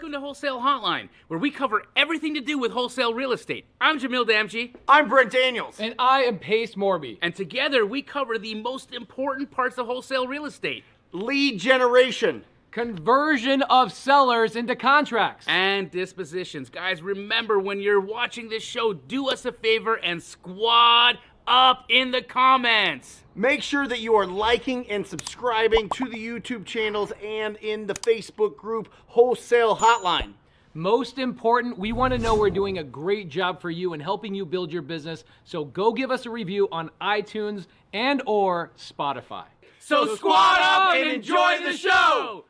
welcome to Wholesale Hotline, where we cover everything to do with wholesale real estate. I'm Jamil Damji. I'm Brent Daniels. And I am Morby. And together we cover the most important parts of wholesale real estate. Lead generation. Conversion of sellers into contracts. And dispositions. Guys, remember when you're watching this show, do us a favor and squad up in the comments. Make sure that you are liking and subscribing to the YouTube channels and in the Facebook group Wholesale Hotline. Most important, we want to know we're doing a great job for you and helping you build your business. So go give us a review on iTunes and or Spotify. So squad up and enjoy the show.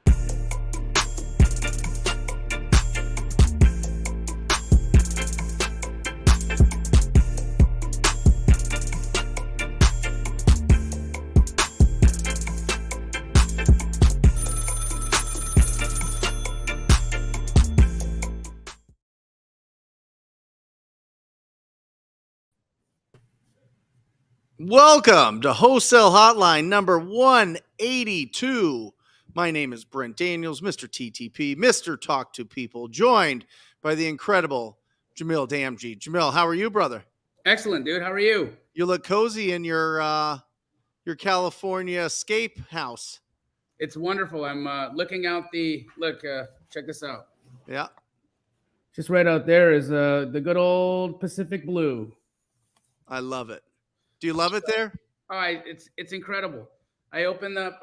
Welcome to Wholesale Hotline number 182. My name is Brent Daniels, Mr. TTP, Mr. Talk to People, joined by the incredible Jamil Damji. Jamil, how are you, brother? Excellent, dude. How are you? You look cozy in your California escape house. It's wonderful. I'm looking out check this out. Yeah. Just right out there is the good old Pacific Blue. I love it. Do you love it there? It's incredible. I open up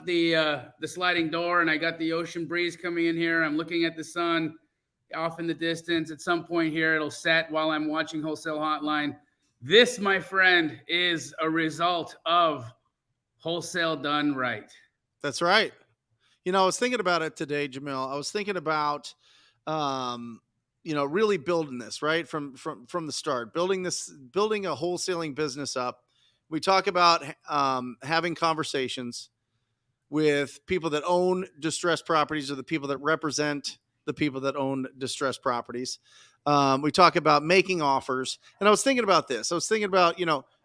the sliding door and I got the ocean breeze coming in here. I'm looking at the sun off in the distance. At some point here, it'll set while I'm watching Wholesale Hotline. This, my friend, is a result of wholesale done right. That's right. You know, I was thinking about it today, Jamil. I was thinking about, really building this right from the start, building a wholesaling business up. We talk about having conversations with people that own distressed properties or the people that represent the people that own distressed properties. We talk about making offers. And I was thinking about this. I was thinking about,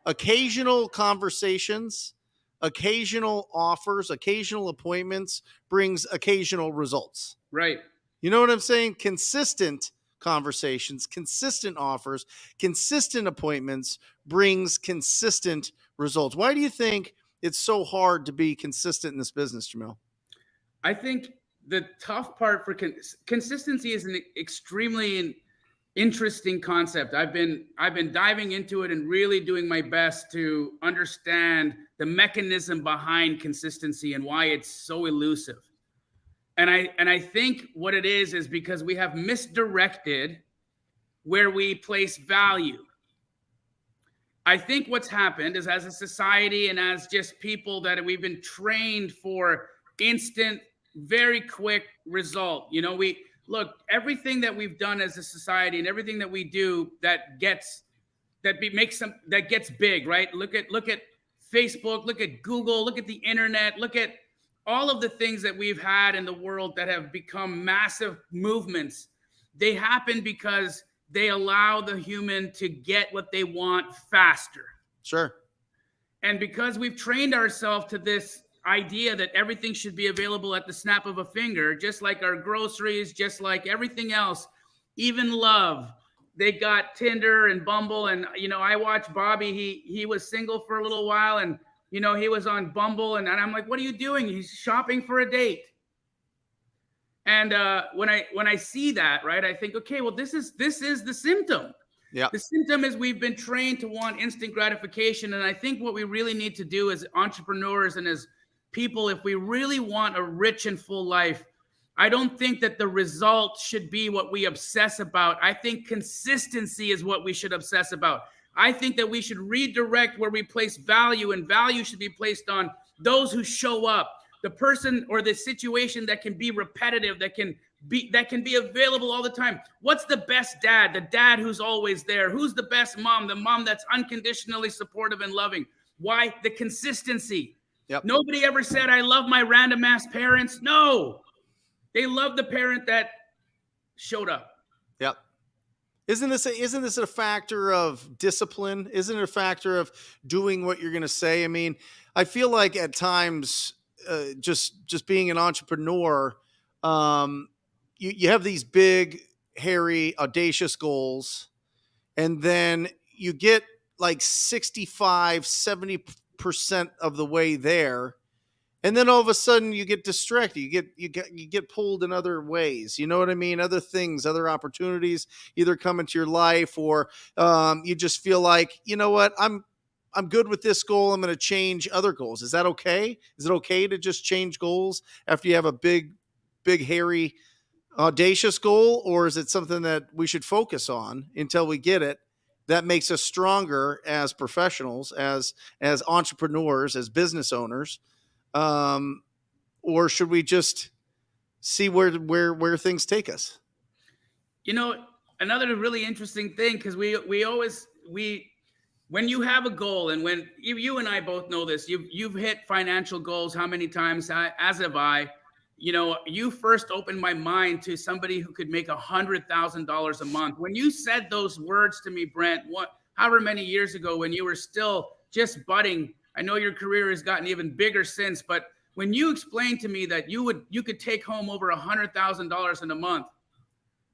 occasional conversations, occasional offers, occasional appointments brings occasional results. Right. You know what I'm saying? Consistent conversations, consistent offers, consistent appointments brings consistent results. Why do you think it's so hard to be consistent in this business, Jamil? I think the tough part for consistency is an extremely interesting concept. I've been diving into it and really doing my best to understand the mechanism behind consistency and why it's so elusive. And I think what it is because we have misdirected where we place value. I think what's happened is as a society and as just people that we've been trained for instant, very quick result. Everything that we've done as a society and everything that we do that gets big, right? Look at Facebook, look at Google, look at the internet, look at all of the things that we've had in the world that have become massive movements. They happen because they allow the human to get what they want faster. Sure. And because we've trained ourselves to this idea that everything should be available at the snap of a finger, just like our groceries, just like everything else, even love. They got Tinder and Bumble. And, I watched Bobby. He was single for a little while and, he was on Bumble and I'm like, what are you doing? He's shopping for a date. And when I see that, right, I think, okay, well, this is the symptom. Yeah. The symptom is we've been trained to want instant gratification. And I think what we really need to do as entrepreneurs and as people, if we really want a rich and full life, I don't think that the result should be what we obsess about. I think consistency is what we should obsess about. I think that we should redirect where we place value, and value should be placed on those who show up, the person or the situation that can be repetitive, that can be available all the time. What's the best dad? The dad who's always there. Who's the best mom? The mom that's unconditionally supportive and loving. Why? The consistency. Yep. Nobody ever said, I love my random ass parents. No, they love the parent that showed up. Yep. Isn't this a factor of discipline? Isn't it a factor of doing what you're going to say? I mean, I feel like at times, just being an entrepreneur, you have these big, hairy, audacious goals, and then you get like 65-70% of the way there, and then all of a sudden you get distracted. You get pulled in other ways. You know what I mean? Other things, other opportunities either come into your life, or you just feel like, you know what, I'm good with this goal. I'm going to change other goals. Is that okay? Is it okay to just change goals after you have a big, hairy, audacious goal, or is it something that we should focus on until we get it? That makes us stronger as professionals, as entrepreneurs, as business owners. Or should we just see where things take us? Another really interesting thing, because when you have a goal, and when you and I both know this, you've hit financial goals how many times, as have I. You first opened my mind to somebody who could make $100,000 a month. When you said those words to me, Brent, however many years ago, when you were still just budding, I know your career has gotten even bigger since, but when you explained to me that you could take home over $100,000 in a month,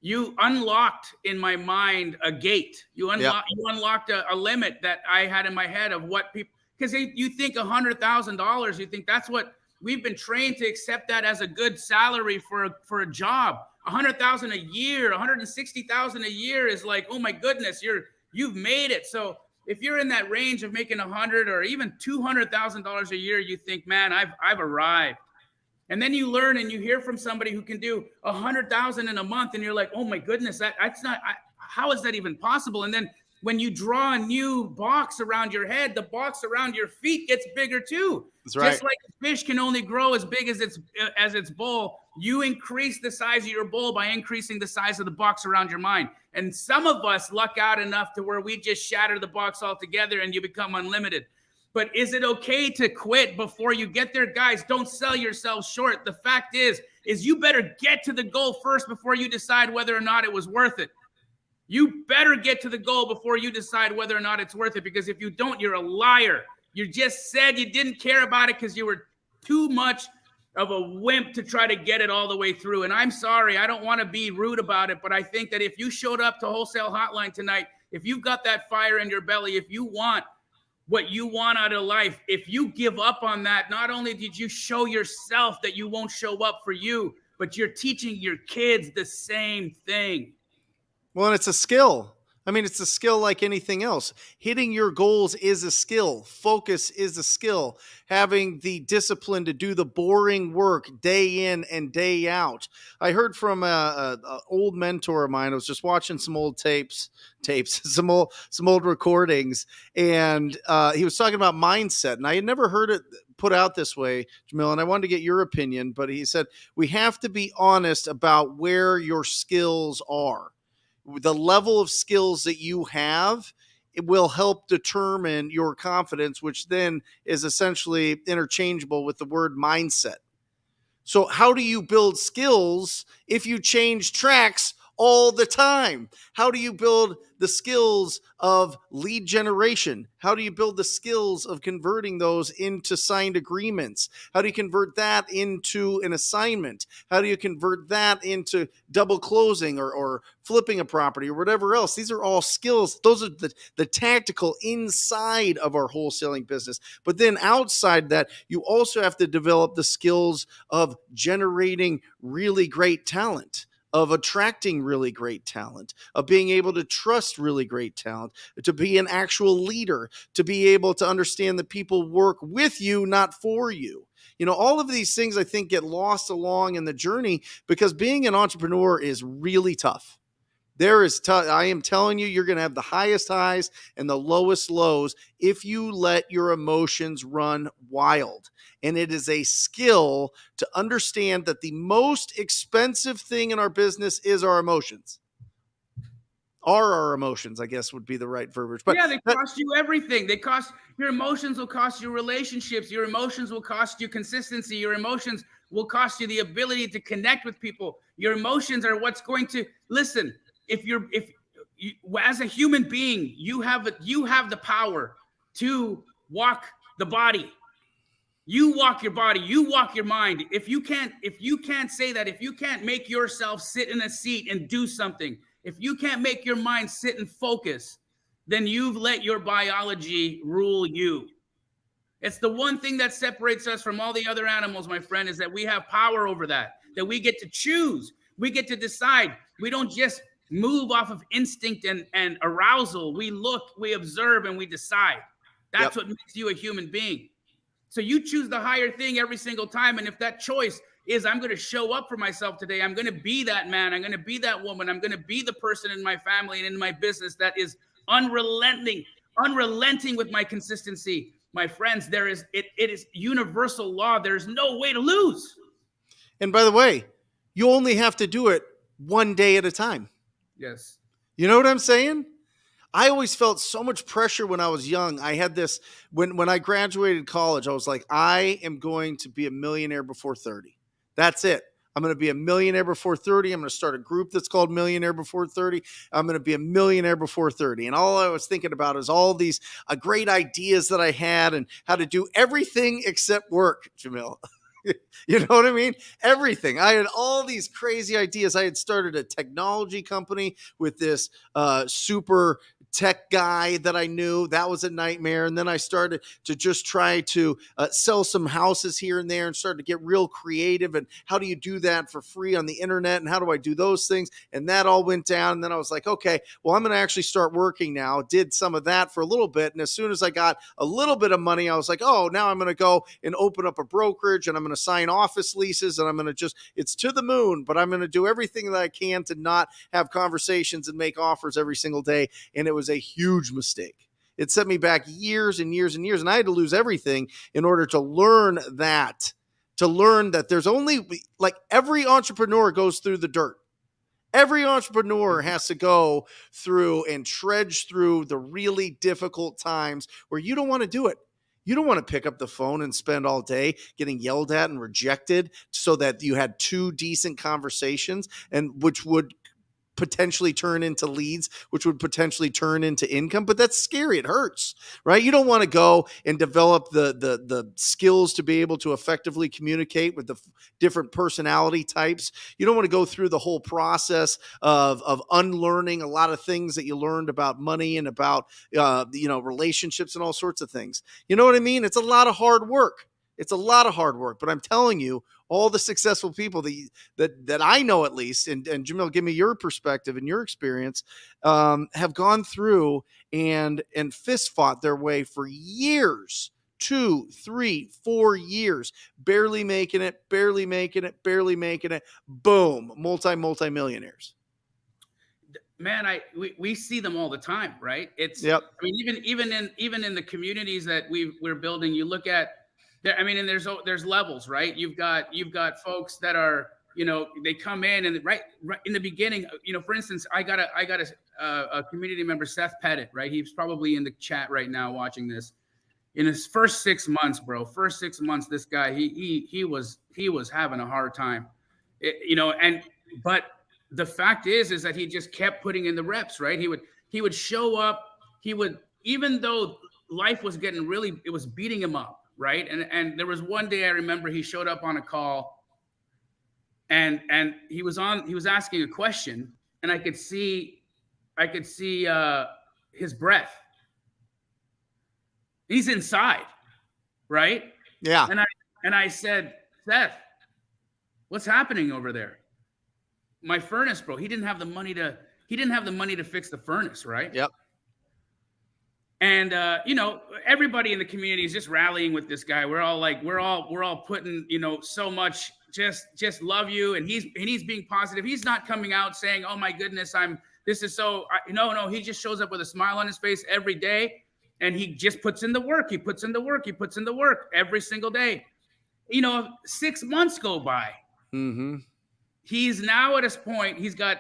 you unlocked in my mind a gate. You unlocked a limit that I had in my head of what people, because you think $100,000, you think that's what we've been trained to accept, that as a good salary for a job. $100,000 a year, $160,000 a year is like, oh my goodness, you've made it. So if you're in that range of making $100,000 or even $200,000 a year, you think, man, I've arrived. And then you learn and you hear from somebody who can do $100,000 in a month, and you're like, oh my goodness, that's not. How is that even possible? And then when you draw a new box around your head, the box around your feet gets bigger too. That's right. Just like a fish can only grow as big as its bowl, you increase the size of your bowl by increasing the size of the box around your mind. And some of us luck out enough to where we just shatter the box altogether and you become unlimited. But is it okay to quit before you get there? Guys, don't sell yourselves short. The fact is you better get to the goal first before you decide whether or not it was worth it. You better get to the goal before you decide whether or not it's worth it, because if you don't, you're a liar. You just said you didn't care about it because you were too much of a wimp to try to get it all the way through. And I'm sorry, I don't want to be rude about it, but I think that if you showed up to Wholesale Hotline tonight, if you've got that fire in your belly, if you want what you want out of life, if you give up on that, not only did you show yourself that you won't show up for you, but you're teaching your kids the same thing. Well, and it's a skill. I mean, it's a skill like anything else. Hitting your goals is a skill. Focus is a skill. Having the discipline to do the boring work day in and day out. I heard from a old mentor of mine. I was just watching some old tapes, some old recordings, and he was talking about mindset. And I had never heard it put out this way, Jamil, and I wanted to get your opinion. But he said, we have to be honest about where your skills are. The level of skills that you have, it will help determine your confidence, which then is essentially interchangeable with the word mindset. So how do you build skills if you change tracks all the time? How do you build the skills of lead generation? How do you build the skills of converting those into signed agreements? How do you convert that into an assignment? How do you convert that into double closing or flipping a property or whatever else? These are all skills. Those are the tactical inside of our wholesaling business. But then outside that, you also have to develop the skills of generating really great talent, of attracting really great talent, of being able to trust really great talent, to be an actual leader, to be able to understand that people work with you, not for you. You know, all of these things I think get lost along in the journey because being an entrepreneur is really tough. I am telling you, you're going to have the highest highs and the lowest lows if you let your emotions run wild. And it is a skill to understand that the most expensive thing in our business is our emotions. Our emotions, I guess, would be the right verbiage. But yeah, they cost you everything. Your emotions will cost you relationships. Your emotions will cost you consistency. Your emotions will cost you the ability to connect with people. Your emotions are what's going to listen. If you, as a human being, you have the power to walk the body. You walk your body, you walk your mind. If you can't say that, if you can't make yourself sit in a seat and do something, if you can't make your mind sit and focus, then you've let your biology rule you. It's the one thing that separates us from all the other animals, my friend, is that we have power over that we get to choose. We get to decide. We don't just move off of instinct and arousal. We look, we observe, and we decide. That's what makes you a human being. So you choose the higher thing every single time. And if that choice is, I'm going to show up for myself today, I'm going to be that man, I'm going to be that woman, I'm going to be the person in my family and in my business that is unrelenting with my consistency, my friends, it is universal law. There's no way to lose. And by the way, you only have to do it one day at a time. Yes. You know what I'm saying? I always felt so much pressure when I was young. I had this, when I graduated college, I was like, I am going to be a millionaire before 30. That's it. I'm going to be a millionaire before 30. I'm going to start a group that's called Millionaire Before 30. I'm going to be a millionaire before 30. And all I was thinking about is all these great ideas that I had and how to do everything except work, Jamil. You know what I mean? Everything. I had all these crazy ideas. I had started a technology company with this super tech guy that I knew. That was a nightmare. And then I started to just try to sell some houses here and there and started to get real creative. And how do you do that for free on the internet? And how do I do those things? And that all went down. And then I was like, okay, well, I'm going to actually start working now. Did some of that for a little bit. And as soon as I got a little bit of money, I was like, oh, now I'm going to go and open up a brokerage and I'm going to sign office leases and I'm going to it's to the moon, but I'm going to do everything that I can to not have conversations and make offers every single day. And it was a huge mistake. It set me back years and years and years. And I had to lose everything in order to learn that there's only, like, every entrepreneur goes through the dirt. Every entrepreneur has to go through and trudge through the really difficult times where you don't want to do it. You don't want to pick up the phone and spend all day getting yelled at and rejected so that you had 2 decent conversations, and which would potentially turn into leads, which would potentially turn into income. But that's scary. It hurts, right? You don't want to go and develop the skills to be able to effectively communicate with the different personality types. You don't want to go through the whole process of unlearning a lot of things that you learned about money and about, relationships and all sorts of things. You know what I mean? It's a lot of hard work. But I'm telling you, all the successful people that I know, at least, and Jamil, give me your perspective and your experience, have gone through and fist fought their way for years, 2, 3, 4 years, barely making it. Boom, multi-millionaires. Man, we see them all the time, right? It's, yep. I mean, even in the communities that we're building, you look at there. I mean, and there's levels, right? You've got folks that are, they come in and right in the beginning, for instance, I got a community member, Seth Pettit, right? He's probably in the chat right now watching this. In his first 6 months, bro, this guy, he was having a hard time, but the fact is that he just kept putting in the reps, right? He would show up. Even though life was it was beating him up, right? And there was one day I remember he showed up on a call, and he was asking a question, and I could see his breath. He's inside, right? Yeah. And I said, Seth, what's happening over there? My furnace, bro. He didn't have the money to fix the furnace, right? Yep. And everybody in the community is just rallying with this guy. We're all putting, so much just love you, and he's being positive. He's not coming out saying, "Oh my goodness, no." He just shows up with a smile on his face every day, and he just puts in the work. He puts in the work every single day. 6 months go by. Mm-hmm. He's now at his point. He's got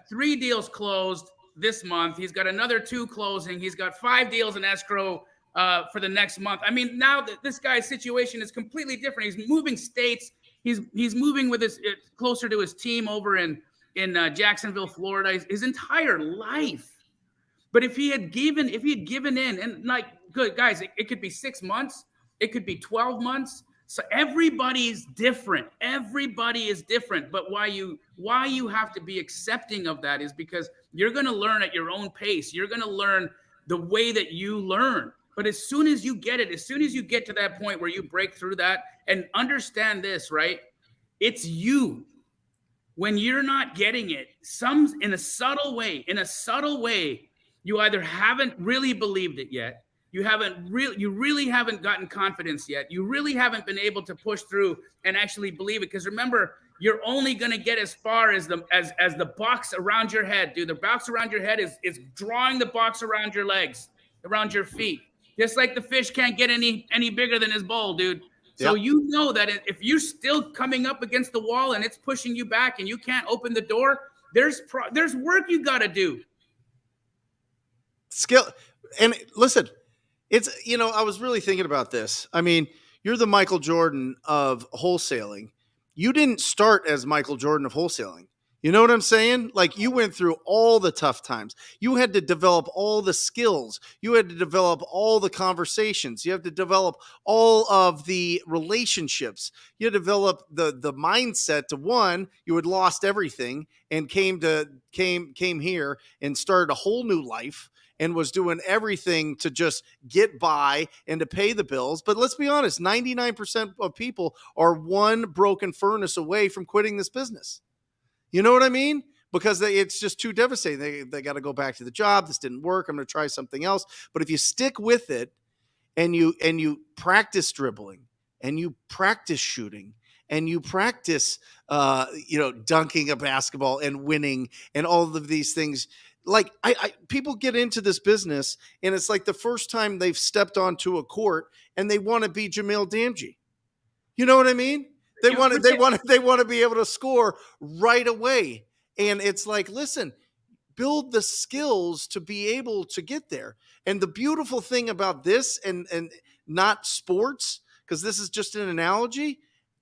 3 deals closed this month. He's got another 2 closing. He's got 5 deals in escrow for the next month. I mean, now that this guy's situation is completely different. He's moving states. He's moving with closer to his team over in Jacksonville, Florida. His entire life. But if he had given in, and like, good guys, it could be 6 months. It could be 12 months. So everybody's different. Everybody is different. But why you have to be accepting of that is because you're going to learn at your own pace. You're going to learn the way that you learn. But as soon as you get it, as soon as you get to that point where you break through that and understand this, right? It's you. When you're not getting it, in a subtle way, you either haven't really believed it yet. You really haven't gotten confidence yet. You really haven't been able to push through and actually believe it. Because remember, you're only going to get as far as the box around your head, dude. The box around your head is drawing the box around your legs, around your feet. Just like the fish can't get any bigger than his bowl, dude. So you know that if you're still coming up against the wall and it's pushing you back and you can't open the door, there's work you got to do. Skill. And listen, it's, I was really thinking about this. I mean, you're the Michael Jordan of wholesaling. You didn't start as Michael Jordan of wholesaling. You know what I'm saying? Like, you went through all the tough times. You had to develop all the skills. You had to develop all the conversations. You have to develop all of the relationships. You develop the mindset to, one, you had lost everything and came here and started a whole new life and was doing everything to just get by and to pay the bills. But let's be honest, 99% of people are one broken furnace away from quitting this business. You know what I mean? Because it's just too devastating. They got to go back to the job. This didn't work. I'm going to try something else. But if you stick with it and you practice dribbling and you practice shooting and you practice, dunking a basketball and winning and all of these things, like people get into this business and it's like the first time they've stepped onto a court and they want to be Jamil Damji. You know what I mean? They want to be able to score right away. And it's like, listen, build the skills to be able to get there. And the beautiful thing about this and not sports, because this is just an analogy,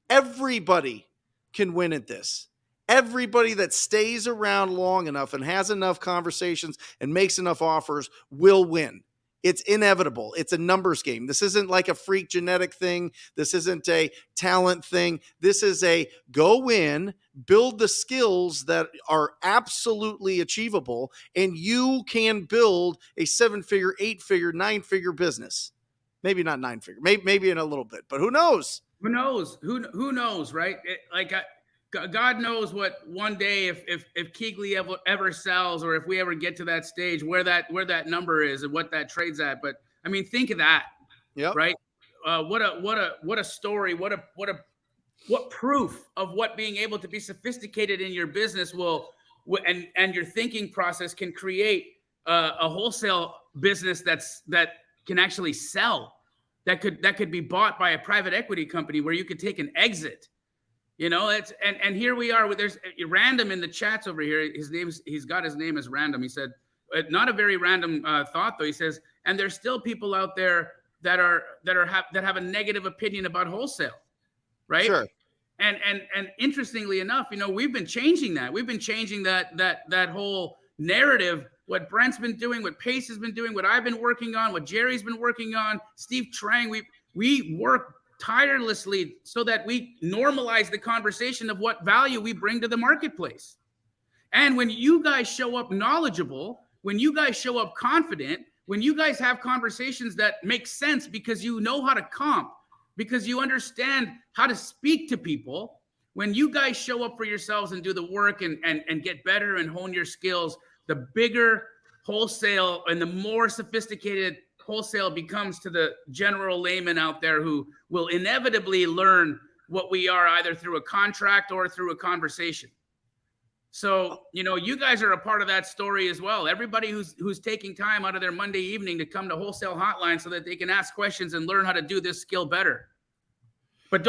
everybody can win at this. Everybody that stays around long enough and has enough conversations and makes enough offers will win. It's inevitable. It's a numbers game. This isn't like a freak genetic thing. This isn't a talent thing. This is a go in, build the skills that are absolutely achievable, and you can build a 7-figure, 8-figure, 9-figure business. Maybe not 9-figure, maybe in a little bit, but who knows? Who knows? Who knows, right? God knows what one day if Keegley ever sells, or if we ever get to that stage where that number is and what that trades at. But I mean, think of that. Yeah. Right. What a story. What proof of what being able to be sophisticated in your business and your thinking process can create a wholesale business that can actually sell, that could be bought by a private equity company where you could take an exit. And here we are. There's Random in the chats over here. He's got his name as Random. He said, not a very random thought though. He says, and there's still people out there that have a negative opinion about wholesale, right? Sure. And interestingly enough, we've been changing that. We've been changing that whole narrative. What Brent's been doing, what Pace has been doing, what I've been working on, what Jerry's been working on, Steve Trang. We work tirelessly so that we normalize the conversation of what value we bring to the marketplace. And when you guys show up knowledgeable, when you guys show up confident, when you guys have conversations that make sense because you know how to comp, because you understand how to speak to people, when you guys show up for yourselves and do the work and get better and hone your skills, the bigger wholesale and the more sophisticated wholesale becomes to the general layman out there, who will inevitably learn what we are either through a contract or through a conversation. So, you guys are a part of that story as well. Everybody who's taking time out of their Monday evening to come to Wholesale Hotline so that they can ask questions and learn how to do this skill better. But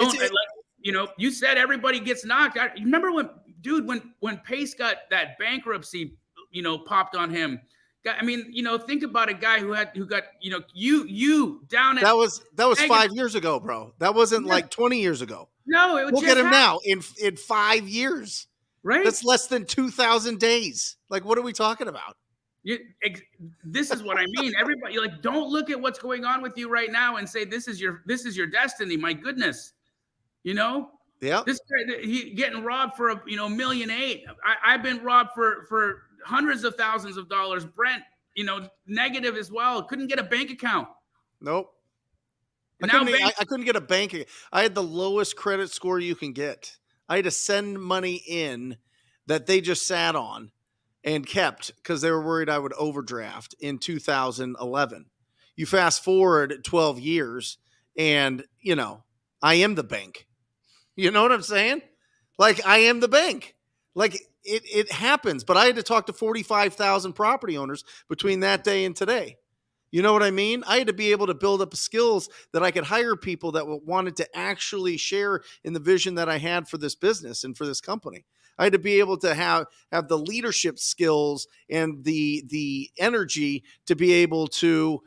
you said everybody gets knocked out. You remember when Pace got that bankruptcy, popped on him. I mean, think about a guy who got, you down at. That was 5 years ago, bro. That wasn't like 20 years ago. No, it was. Look at him now in 5 years. Right. That's less than 2,000 days. Like, what are we talking about? This is what I mean. Everybody, like, don't look at what's going on with you right now and say this is your destiny. My goodness, Yeah. this guy, he getting robbed for $1.8 million. I've been robbed for hundreds of thousands of dollars. Brent, negative as well. Couldn't get a bank account. Nope. I Now couldn't get a bank. I had the lowest credit score you can get. I had to send money in that they just sat on and kept because they were worried I would overdraft in 2011. You fast forward 12 years and, I am the bank. You know what I'm saying? Like, I am the bank. Like, it happens. But I had to talk to 45,000 property owners between that day and today. You know what I mean? I had to be able to build up skills that I could hire people that wanted to actually share in the vision that I had for this business and for this company. I had to be able to have the leadership skills and the energy to be able to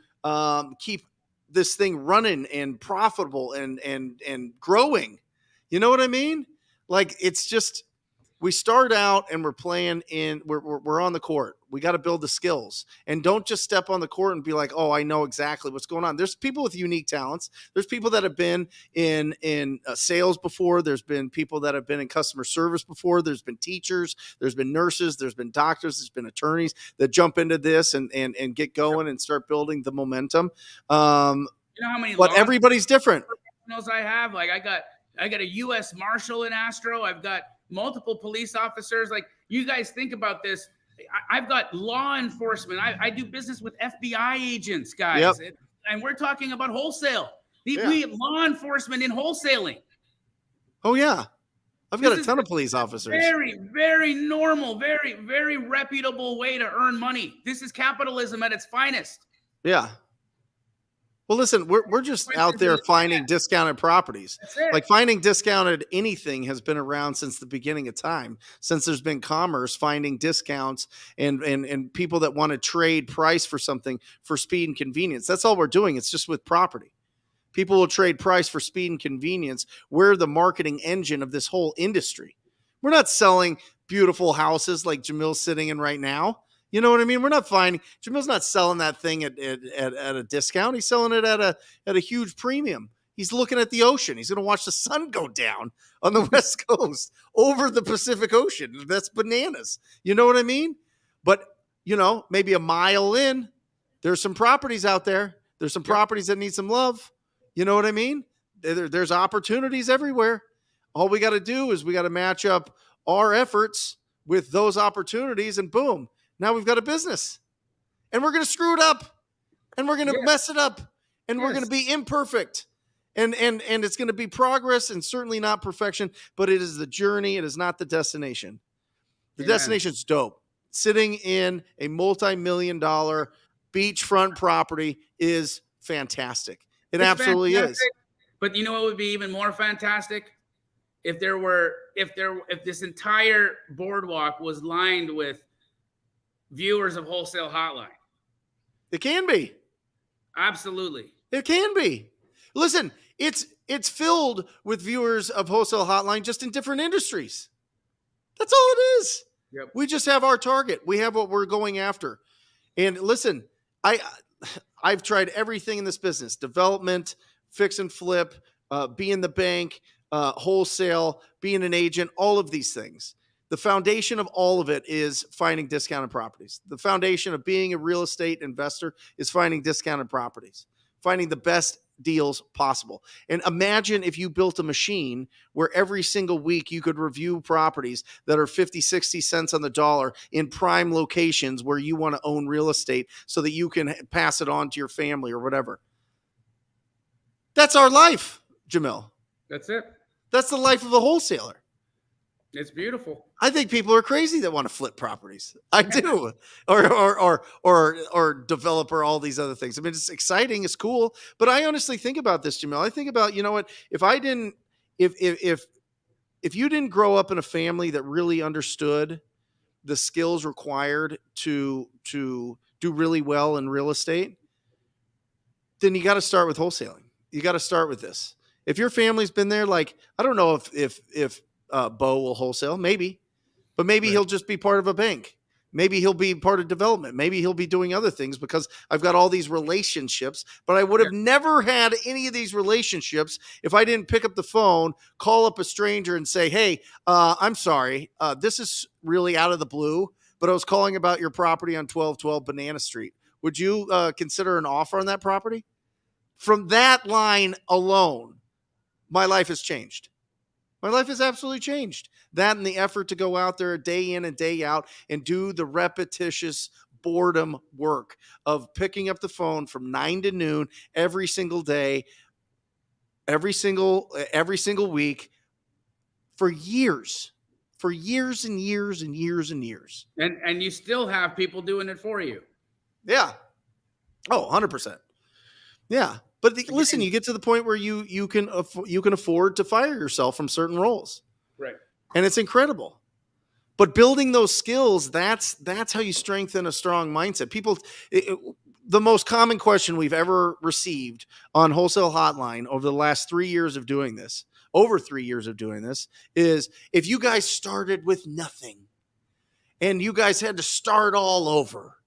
keep this thing running and profitable and growing. You know what I mean? Like, it's just, we start out and we're playing we're on the court. We got to build the skills, and don't just step on the court and be like, oh, I know exactly what's going on. There's people with unique talents. There's people that have been in sales before. There's been people that have been in customer service before. There's been teachers. There's been nurses. There's been doctors. There's been attorneys that jump into this and get going and start building the momentum. How many? But everybody's different. I have, like, I got a U.S. Marshal in Astro. I've got multiple police officers. Like, you guys think about this. I've got law enforcement. I do business with FBI agents, guys. Yep. And we're talking about wholesale. We have law enforcement in wholesaling. Oh, yeah. I've got a ton of police officers. Very, very normal, very, very reputable way to earn money. This is capitalism at its finest. Yeah. Well, listen, we're just out there finding discounted properties. Like, finding discounted anything has been around since the beginning of time, since there's been commerce, finding discounts and people that want to trade price for something for speed and convenience. That's all we're doing. It's just with property. People will trade price for speed and convenience. We're the marketing engine of this whole industry. We're not selling beautiful houses like Jamil's sitting in right now. You know what I mean? We're not finding, Jamil's not selling that thing at a discount. He's selling it at a huge premium. He's looking at the ocean. He's going to watch the sun go down on the West Coast over the Pacific Ocean. That's bananas. You know what I mean? But, maybe a mile in, there's some properties out there. There's some properties that need some love. You know what I mean? There's opportunities everywhere. All we got to do is we got to match up our efforts with those opportunities, and boom. Now we've got a business, and we're going to screw it up, and we're going to mess it up, and we're going to be imperfect, and it's going to be progress and certainly not perfection, but it is the journey. It is not the destination. The destination's dope. Sitting in a multi-million-dollar beachfront property is fantastic. It's absolutely fantastic. Is. But you know what would be even more fantastic? If this entire boardwalk was lined with viewers of Wholesale Hotline. It can be. Absolutely. It can be. Listen, it's filled with viewers of Wholesale Hotline just in different industries. That's all it is. Yep. We just have our target. We have what we're going after. And listen, I've tried everything in this business: development, fix and flip, be in the bank, wholesale, being an agent, all of these things. The foundation of all of it is finding discounted properties. The foundation of being a real estate investor is finding discounted properties, finding the best deals possible. And imagine if you built a machine where every single week you could review properties that are 50, 60 cents on the dollar in prime locations where you want to own real estate so that you can pass it on to your family or whatever. That's our life, Jamil. That's it. That's the life of a wholesaler. It's beautiful. I think people are crazy that want to flip properties. I do, or developer, all these other things. I mean, it's exciting, it's cool, but I honestly think about this, Jamil. I think about, you know what? If you didn't grow up in a family that really understood the skills required to do really well in real estate, then you got to start with wholesaling. You got to start with this. If your family's been there, like, I don't know if Bo will wholesale, maybe, but maybe he'll just be part of a bank. Maybe he'll be part of development. Maybe he'll be doing other things because I've got all these relationships, but I would have never had any of these relationships if I didn't pick up the phone, call up a stranger and say, hey, I'm sorry. This is really out of the blue, but I was calling about your property on 1212 Banana Street. Would you consider an offer on that property? From that line alone, my life has changed. My life has absolutely changed. That and the effort to go out there day in and day out and do the repetitious boredom work of picking up the phone from 9 to noon every single day, every single week for years and years and years and years. And you still have people doing it for you. Yeah. Oh, 100%. Yeah. But listen, you get to the point where you can afford to fire yourself from certain roles. Right. And it's incredible. But building those skills, that's how you strengthen a strong mindset. The most common question we've ever received on Wholesale Hotline over the last 3 years of doing this, is if you guys started with nothing and you guys had to start all over,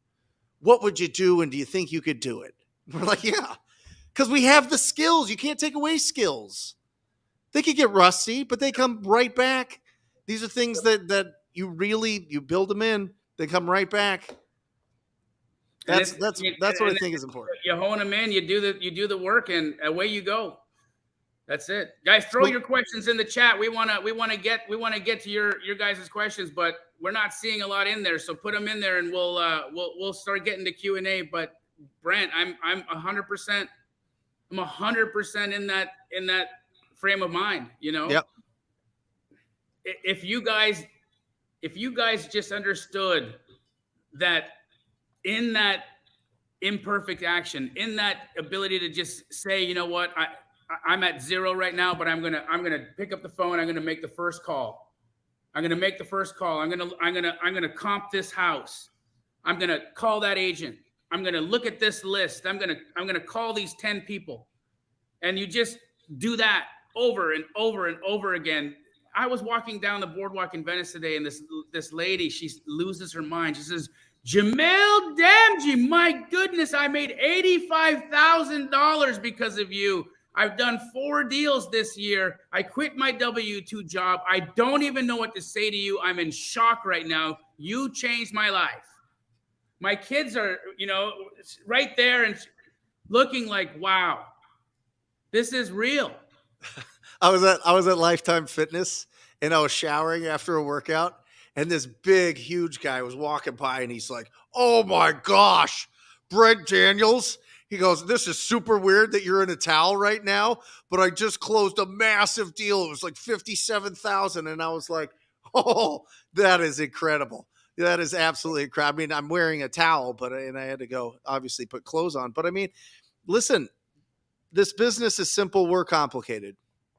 what would you do? And do you think you could do it? We're like, yeah. Because we have the skills. You can't take away skills. They could get rusty, but they come right back. These are things that you build them in. They come right back. That's what I think is important. You hone them in. You do the work, and away you go. That's it, guys. Throw your questions in the chat. We want to get to your guys' questions, but we're not seeing a lot in there. So put them in there, and we'll start getting to Q&A. But Brent, I'm 100%. I'm 100% in that frame of mind, you know. Yep. If you guys just understood that in that imperfect action, in that ability to just say, you know what, I'm at zero right now, but I'm gonna pick up the phone. I'm gonna make the first call. I'm gonna comp this house. I'm gonna call that agent. I'm going to look at this list. I'm going to call these 10 people. And you just do that over and over and over again. I was walking down the boardwalk in Venice today, and this lady, she loses her mind. She says, Jamil Damji, my goodness, I made $85,000 because of you. I've done 4 deals this year. I quit my W-2 job. I don't even know what to say to you. I'm in shock right now. You changed my life. My kids are, right there and looking like, wow, this is real. I was at Lifetime Fitness, and I was showering after a workout, and this big, huge guy was walking by, and he's like, oh my gosh, Brent Daniels. He goes, this is super weird that you're in a towel right now, but I just closed a massive deal. It was like $57,000. And I was like, oh, that is incredible. That is absolutely incredible. I mean, I'm wearing a towel, and I had to go obviously put clothes on. But I mean, listen, this business is simple. We're complicated.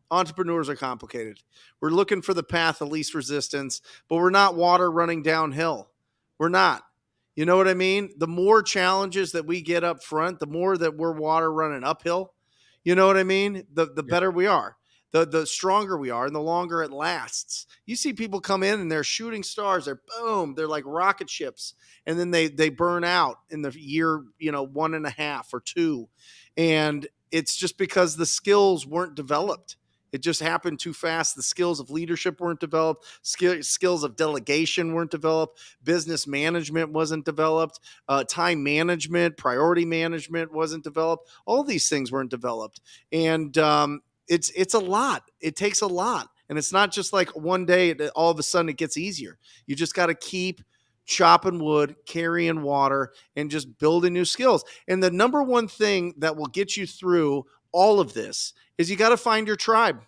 Entrepreneurs are complicated. We're looking for the path of least resistance, but we're not water running downhill. We're not. You know what I mean? The more challenges that we get up front, the more that we're water running uphill. You know what I mean? The better we are. The stronger we are and the longer it lasts. You see people come in and they're shooting stars. They're boom. They're like rocket ships. And then they burn out in the year, 1.5 or 2. And it's just because the skills weren't developed. It just happened too fast. The skills of leadership weren't developed. Skills of delegation weren't developed. Business management wasn't developed. Time management, priority management wasn't developed. All these things weren't developed. And it's a lot. It takes a lot. And it's not just like one day, all of a sudden it gets easier. You just got to keep chopping wood, carrying water, and just building new skills. And the number one thing that will get you through all of this is you got to find your tribe.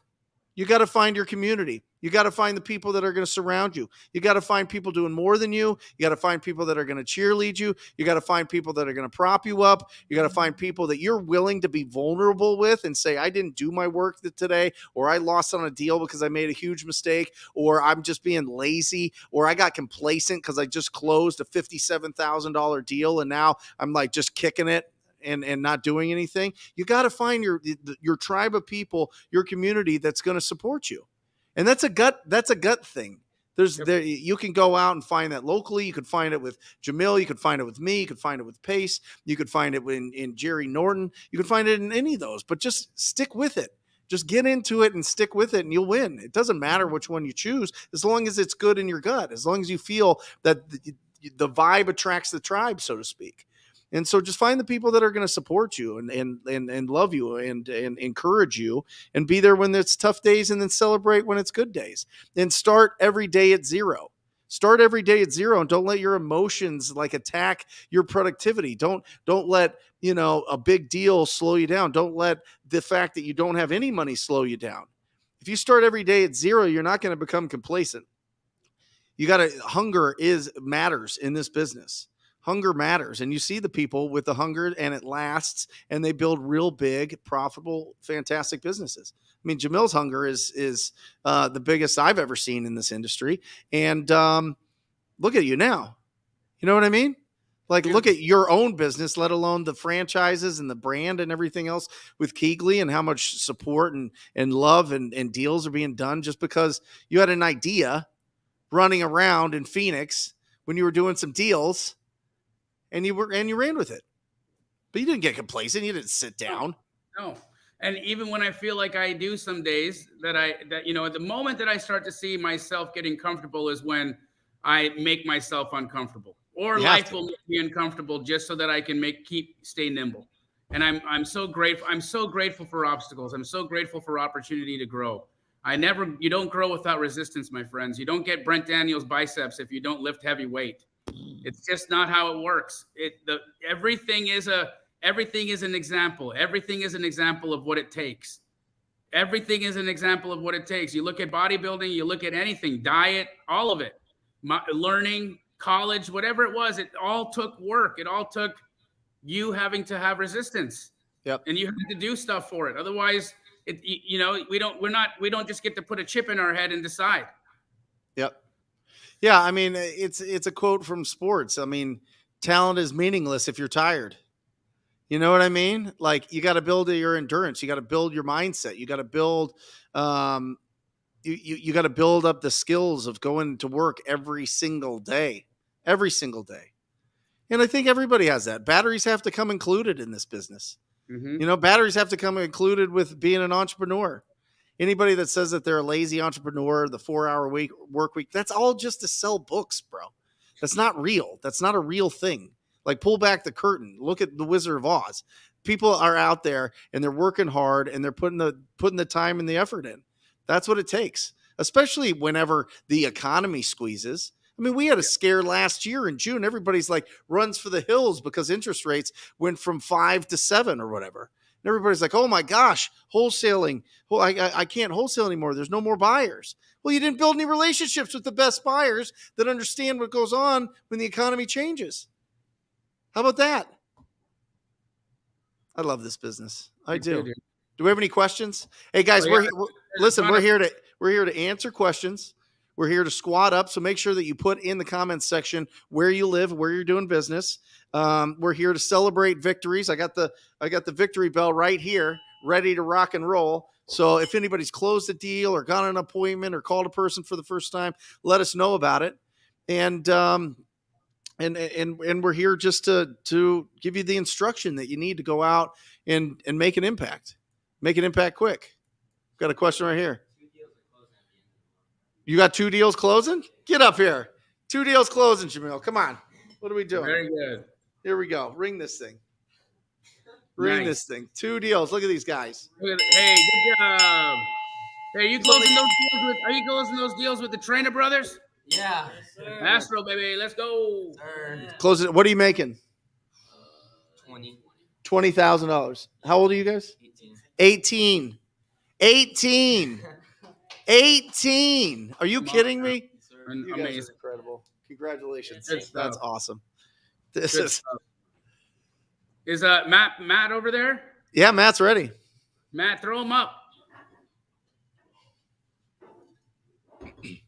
You got to find your community. You got to find the people that are going to surround you. You got to find people doing more than you. You got to find people that are going to cheerlead you. You got to find people that are going to prop you up. You got to find people that you're willing to be vulnerable with and say, I didn't do my work today, or I lost on a deal because I made a huge mistake, or I'm just being lazy, or I got complacent because I just closed a $57,000 deal and now I'm like just kicking it and not doing anything. You got to find your tribe of people, your community that's going to support you. And that's a gut thing. There you can go out and find that locally. You could find it with Jamil. You could find it with me. You could find it with Pace. You could find it in Jerry Norton. You could find it in any of those. But just stick with it. Just get into it and stick with it, and you'll win. It doesn't matter which one you choose, as long as it's good in your gut. As long as you feel that the vibe attracts the tribe, so to speak. And so just find the people that are going to support you and love you and encourage you and be there when it's tough days, and then celebrate when it's good days. And start every day at zero. Start every day at zero, and don't let your emotions attack your productivity. Don't let, a big deal slow you down. Don't let the fact that you don't have any money slow you down. If you start every day at zero, you're not going to become complacent. Hunger matters in this business. Hunger matters. And you see the people with the hunger, and it lasts, and they build real big, profitable, fantastic businesses. I mean, Jamil's hunger is the biggest I've ever seen in this industry. And look at you now. You know what I mean? Look at your own business, let alone the franchises and the brand and everything else with Keegley, and how much support and love and deals are being done just because you had an idea running around in Phoenix when you were doing some deals. And you ran with it, but you didn't get complacent. You didn't sit down. No. And even when I feel like I do some days at the moment that I start to see myself getting comfortable is when I make myself uncomfortable, or life will make me uncomfortable just so that I can stay nimble. And I'm so grateful. I'm so grateful for obstacles. I'm so grateful for opportunity to grow. You don't grow without resistance, my friends. You don't get Brent Daniels biceps if you don't lift heavy weight. It's just not how it works. Everything is an example. Everything is an example of what it takes. Everything is an example of what it takes. You look at bodybuilding, you look at anything, diet, all of it, learning, college, whatever it was, it all took work. It all took you having to have resistance. Yep. And you have to do stuff for it. Otherwise, we don't just get to put a chip in our head and decide. Yep. Yeah, I mean, it's a quote from sports. I mean, talent is meaningless if you're tired. You know what I mean? You got to build your endurance. You got to build your mindset. You got to build, you got to build up the skills of going to work every single day. And I think everybody has that. Batteries have to come included in this business. Mm-hmm. Batteries have to come included with being an entrepreneur. Anybody that says that they're a lazy entrepreneur, the 4-hour work week, that's all just to sell books, bro. That's not real. That's not a real thing. Pull back the curtain. Look at the Wizard of Oz. People are out there and they're working hard and they're putting the time and the effort in. That's what it takes, especially whenever the economy squeezes. I mean, we had a scare last year in June. Everybody's runs for the hills because interest rates went from 5 to 7 or whatever. And everybody's like, oh my gosh, wholesaling. Well, I can't wholesale anymore. There's no more buyers. Well, you didn't build any relationships with the best buyers that understand what goes on when the economy changes. How about that? I love this business. I do. Do we have any questions? Hey guys, we're here to answer questions. We're here to squat up. So make sure that you put in the comments section where you live, where you're doing business. We're here to celebrate victories. I got the victory bell right here, ready to rock and roll. So if anybody's closed a deal or got an appointment or called a person for the first time, let us know about it. And we're here just to give you the instruction that you need to go out and make an impact. Make an impact quick. Got a question right here. You got 2 deals closing? Get up here. 2 deals closing, Jamil. Come on. What are we doing? Very good. Here we go. Ring this thing. Ring this thing. 2 deals. Look at these guys. Hey, good job. Hey, are you closing those deals with the Trainer Brothers? Yeah. Yes, Astro, baby. Let's go. Close it. What are you making? 20. $20,000. How old are you guys? 18. 18. Are you kidding me? You guys are incredible. Congratulations. That's awesome. Is Matt over there? Yeah, Matt's ready. Matt, throw him up. Do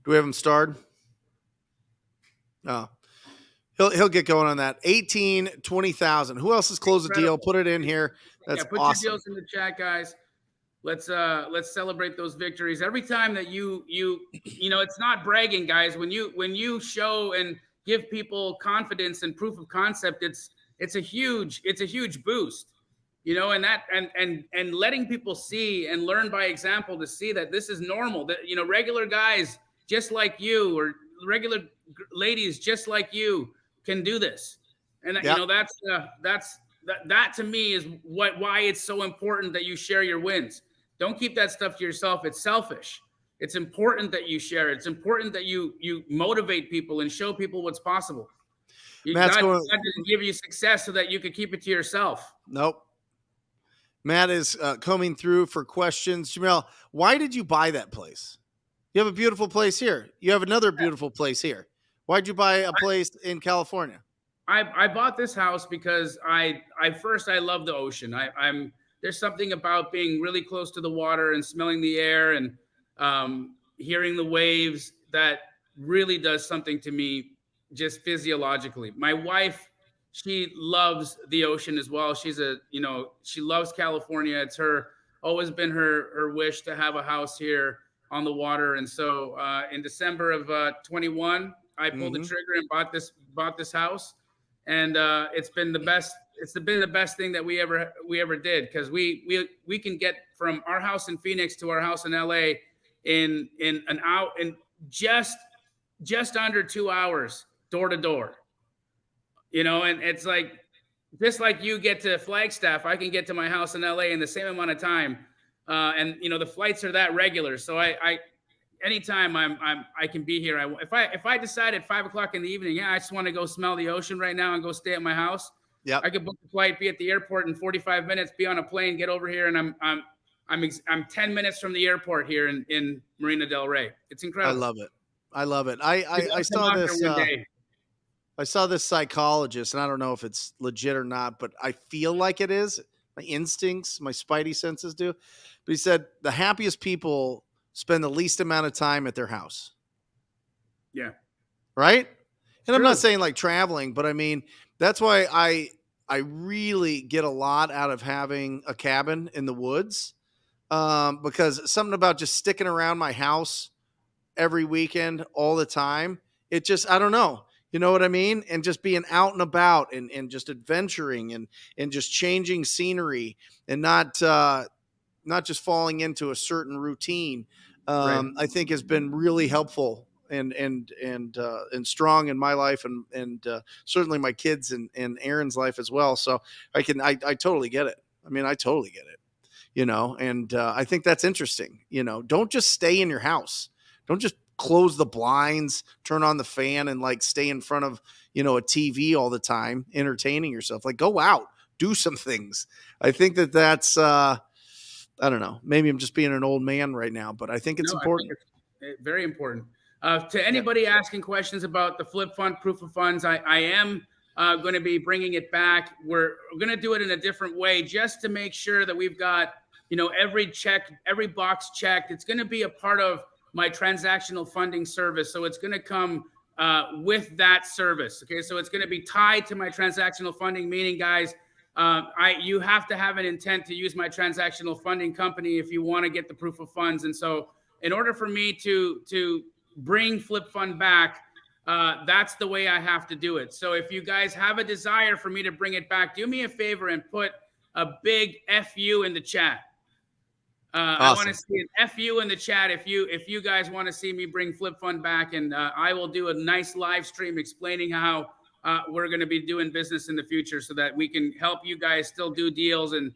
we have him starred? No. He'll get going on that. 18, 20,000. Who else has closed a deal? Put it in here. That's put awesome. your deals in the chat, guys. Let's celebrate those victories. Every time that you know, it's not bragging, guys. When you show and give people confidence and proof of concept, it's a huge boost. You know, and that and letting people see and learn by example to see that this is normal. That, you know, regular guys just like you, or regular ladies just like you, can do this. And you know, that to me is why it's so important that you share your wins. Don't keep that stuff to yourself. It's selfish. It's important that you share it. It's important that you motivate people and show people what's possible. God didn't give you success so that you could keep it to yourself. Nope. Matt is combing through for questions. Jamil, why did you buy that place? You have a beautiful place here. You have another beautiful place here. Why'd you buy a place in California? I bought this house because I love the ocean. There's something about being really close to the water and smelling the air and hearing the waves that really does something to me just physiologically. My wife, she loves the ocean as well. She loves California. It's always been her wish to have a house here on the water. And so in December of 21, I pulled the trigger and bought this house. And it's been the best. It's been the best thing that we ever did, because we can get from our house in Phoenix to our house in LA in an hour, in just under 2 hours, door to door. You know, and it's like, just like you get to Flagstaff, I can get to my house in LA in the same amount of time. And you know, the flights are that regular. So I anytime I can be here. If I decide at 5 o'clock in the evening, I just want to go smell the ocean right now and go stay at my house. Yeah, I could book a flight, be at the airport in 45 minutes, be on a plane, get over here, and I'm 10 minutes from the airport here in Marina Del Rey. It's incredible. I love it. I saw this. I saw this psychologist, and I don't know if it's legit or not, but I feel like it is. My instincts, my spidey senses do. But he said the happiest people spend the least amount of time at their house. Yeah. Right? And I'm not saying like traveling, but I mean, that's why I really get a lot out of having a cabin in the woods, because something about just sticking around my house every weekend all the time, it just, I don't know. You know what I mean? And just being out and about and just adventuring and just changing scenery and not just falling into a certain routine, I think has been really helpful and strong in my life and certainly my kids and Aaron's life as well. So I totally get it. I mean, I totally get it, you know, and I think that's interesting. You know, don't just stay in your house. Don't just close the blinds, turn on the fan, and like stay in front of, you know, a TV all the time, entertaining yourself. Like, go out, do some things. I think that's, I don't know, maybe I'm just being an old man right now, but I think it's important. I think it's very important. To anybody asking questions about the Flip Fund, Proof of Funds, I am going to be bringing it back. We're going to do it in a different way, just to make sure that we've got, you know, every box checked. It's going to be a part of my transactional funding service. So it's going to come with that service. Okay. So it's going to be tied to my transactional funding, meaning, guys, you have to have an intent to use my transactional funding company if you want to get the proof of funds. And so in order for me to bring Flip Fund back, that's the way I have to do it. So if you guys have a desire for me to bring it back, do me a favor and put a big FU in the chat. Awesome. I want to see an FU in the chat if you guys want to see me bring Flip Fund back, and I will do a nice live stream explaining how we're going to be doing business in the future so that we can help you guys still do deals and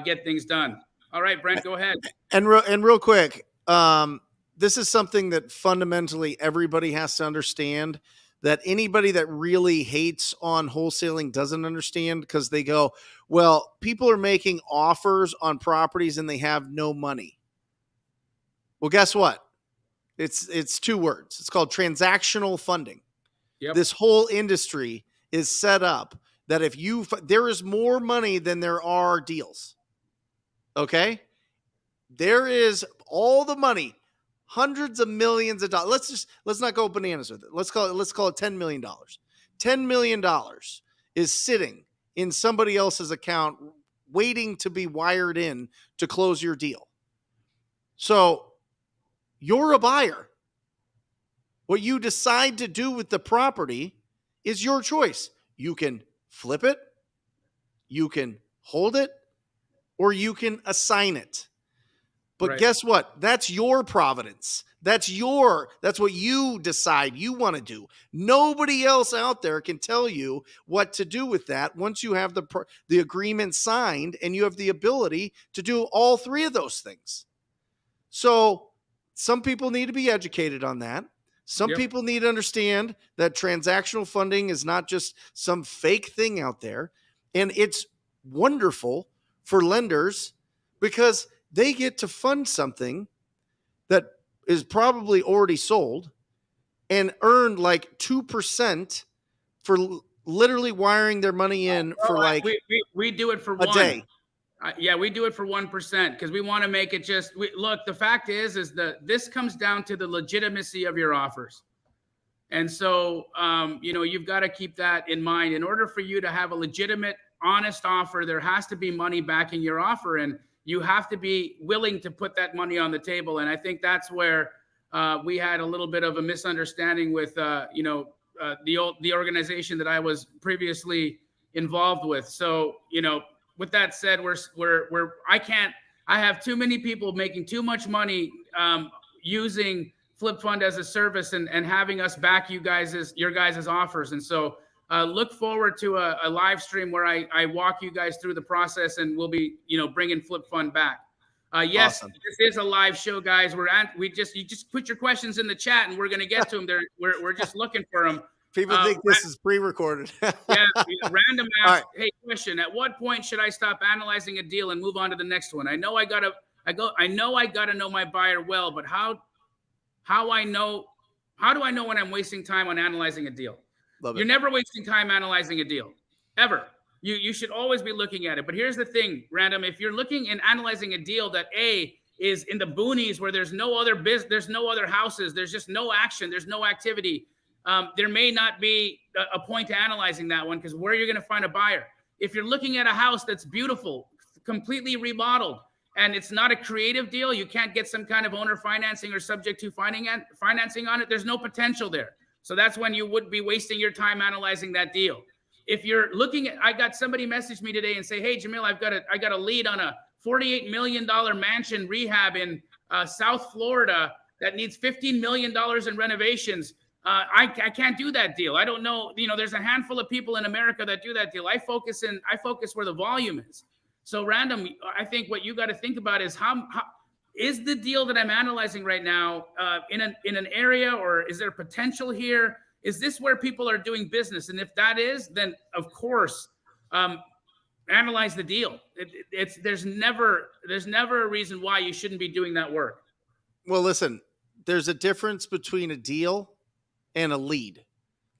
get things done. All right, Brent, go ahead. And real quick, this is something that fundamentally everybody has to understand, that anybody that really hates on wholesaling doesn't understand, because they go, well, people are making offers on properties and they have no money. Well, guess what? It's two words. It's called transactional funding. Yep. This whole industry is set up that if there is more money than there are deals. Okay? There is all the money, hundreds of millions of dollars. Let's not go bananas with it. Let's call it $10 million. $10 million is sitting in somebody else's account waiting to be wired in to close your deal. So you're a buyer. What you decide to do with the property is your choice. You can flip it, you can hold it, or you can assign it. But Right. guess what? That's your providence. That's what you decide you want to do. Nobody else out there can tell you what to do with that once you have the agreement signed and you have the ability to do all three of those things. So some people need to be educated on that. Some Yep. people need to understand that transactional funding is not just some fake thing out there. And it's wonderful for lenders because they get to fund something that is probably already sold and earn like 2% for literally wiring their money in for like we do it for a one day. Yeah, we do it for 1% because we want to make it just look. The fact is that this comes down to the legitimacy of your offers, and so you've got to keep that in mind. In order for you to have a legitimate, honest offer, there has to be money backing your offer, and you have to be willing to put that money on the table. And I think that's where we had a little bit of a misunderstanding with the organization that I was previously involved with. So with that said, I have too many people making too much money using Flip Fund as a service and having us back your guys' offers. And so look forward to a live stream where I walk you guys through the process, and we'll be bringing Flip Fund back. Yes, Awesome. This is a live show, guys. You just put your questions in the chat, and we're going to get to them. We're just looking for them. People think this is pre-recorded. Yeah, random ask. Right. Hey, question: at what point should I stop analyzing a deal and move on to the next one? I know I gotta know my buyer well, but how do I know when I'm wasting time on analyzing a deal? You're never wasting time analyzing a deal, ever. You should always be looking at it. But here's the thing, Random: if you're looking and analyzing a deal that is in the boonies where there's no other there's no other houses, there's just no action, there's no activity. There may not be a point to analyzing that one because where you're going to find a buyer. If you're looking at a house that's beautiful, completely remodeled, and it's not a creative deal, you can't get some kind of owner financing or subject to financing on it, there's no potential there. So that's when you would be wasting your time analyzing that deal. If you're looking at, I got somebody message me today and say, hey, Jamil, I got a lead on a $48 million mansion rehab in South Florida that needs $15 million in renovations. I can't do that deal. I don't know. There's a handful of people in America that do that deal. I focus where the volume is. So Random, I think what you got to think about is how is the deal that I'm analyzing right now in an area, or is there potential here? Is this where people are doing business? And if that is, then of course, analyze the deal. There's never a reason why you shouldn't be doing that work. Well, listen, there's a difference between a deal and a lead.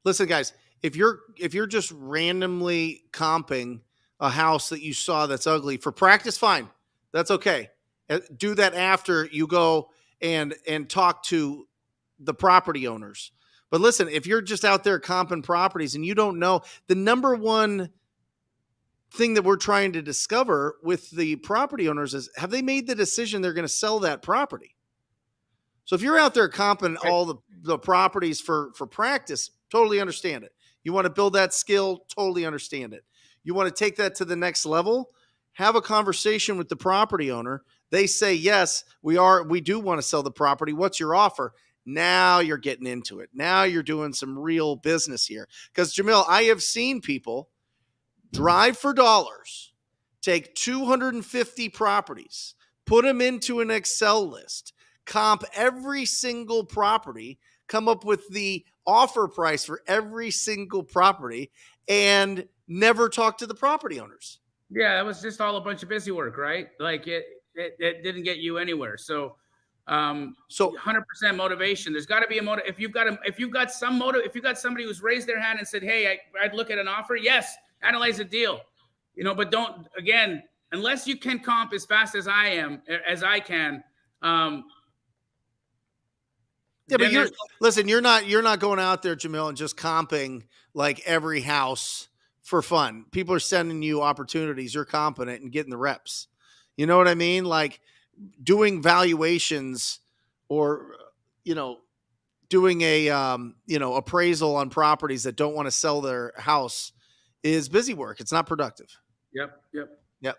Listen, guys, if you're just randomly comping a house that you saw that's ugly for practice, fine. That's okay. Do that after you go and talk to the property owners. But listen, if you're just out there comping properties and you don't know, the number one thing that we're trying to discover with the property owners is, have they made the decision they're going to sell that property? So if you're out there comping all the properties for practice, totally understand it. You want to build that skill, totally understand it. You want to take that to the next level, have a conversation with the property owner. They say, yes, we do want to sell the property. What's your offer? Now you're getting into it. Now you're doing some real business here. Because Jamil, I have seen people drive for dollars, take 250 properties, put them into an Excel list, comp every single property, come up with the offer price for every single property, and never talk to the property owners. Yeah, it was just all a bunch of busy work, right? Like it didn't get you anywhere. So 100% motivation. There's got to be a motive. If you've got somebody who's raised their hand and said, hey, I'd look at an offer. Yes, analyze a deal, but don't, again, unless you can comp as fast as I can. Yeah, but you're not going out there, Jamil, and just comping like every house for fun. People are sending you opportunities. You're competent and getting the reps. You know what I mean? Like, doing valuations or, doing a, appraisal on properties that don't want to sell their house is busy work. It's not productive. Yep. Yep.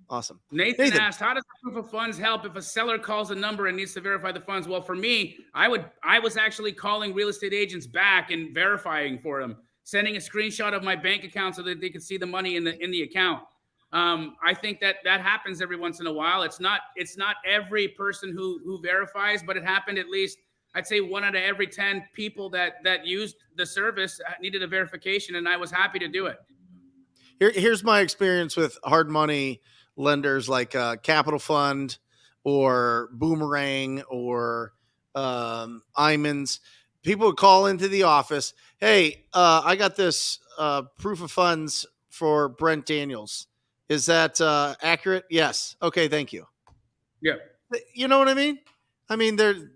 Awesome. Nathan asked, how does proof of funds help if a seller calls a number and needs to verify the funds? Well, for me, I was actually calling real estate agents back and verifying for them, sending a screenshot of my bank account so that they could see the money in the account. I think that happens every once in a while. It's not every person who verifies, but it happened at least, I'd say 1 out of every 10 people that used the service needed a verification, and I was happy to do it. Here's my experience with hard money lenders like Capital Fund or Boomerang or Imans. People would call into the office. Hey, I got this proof of funds for Brent Daniels. Is that accurate? Yes. Okay. Thank you. Yeah. You know what I mean? I mean, they're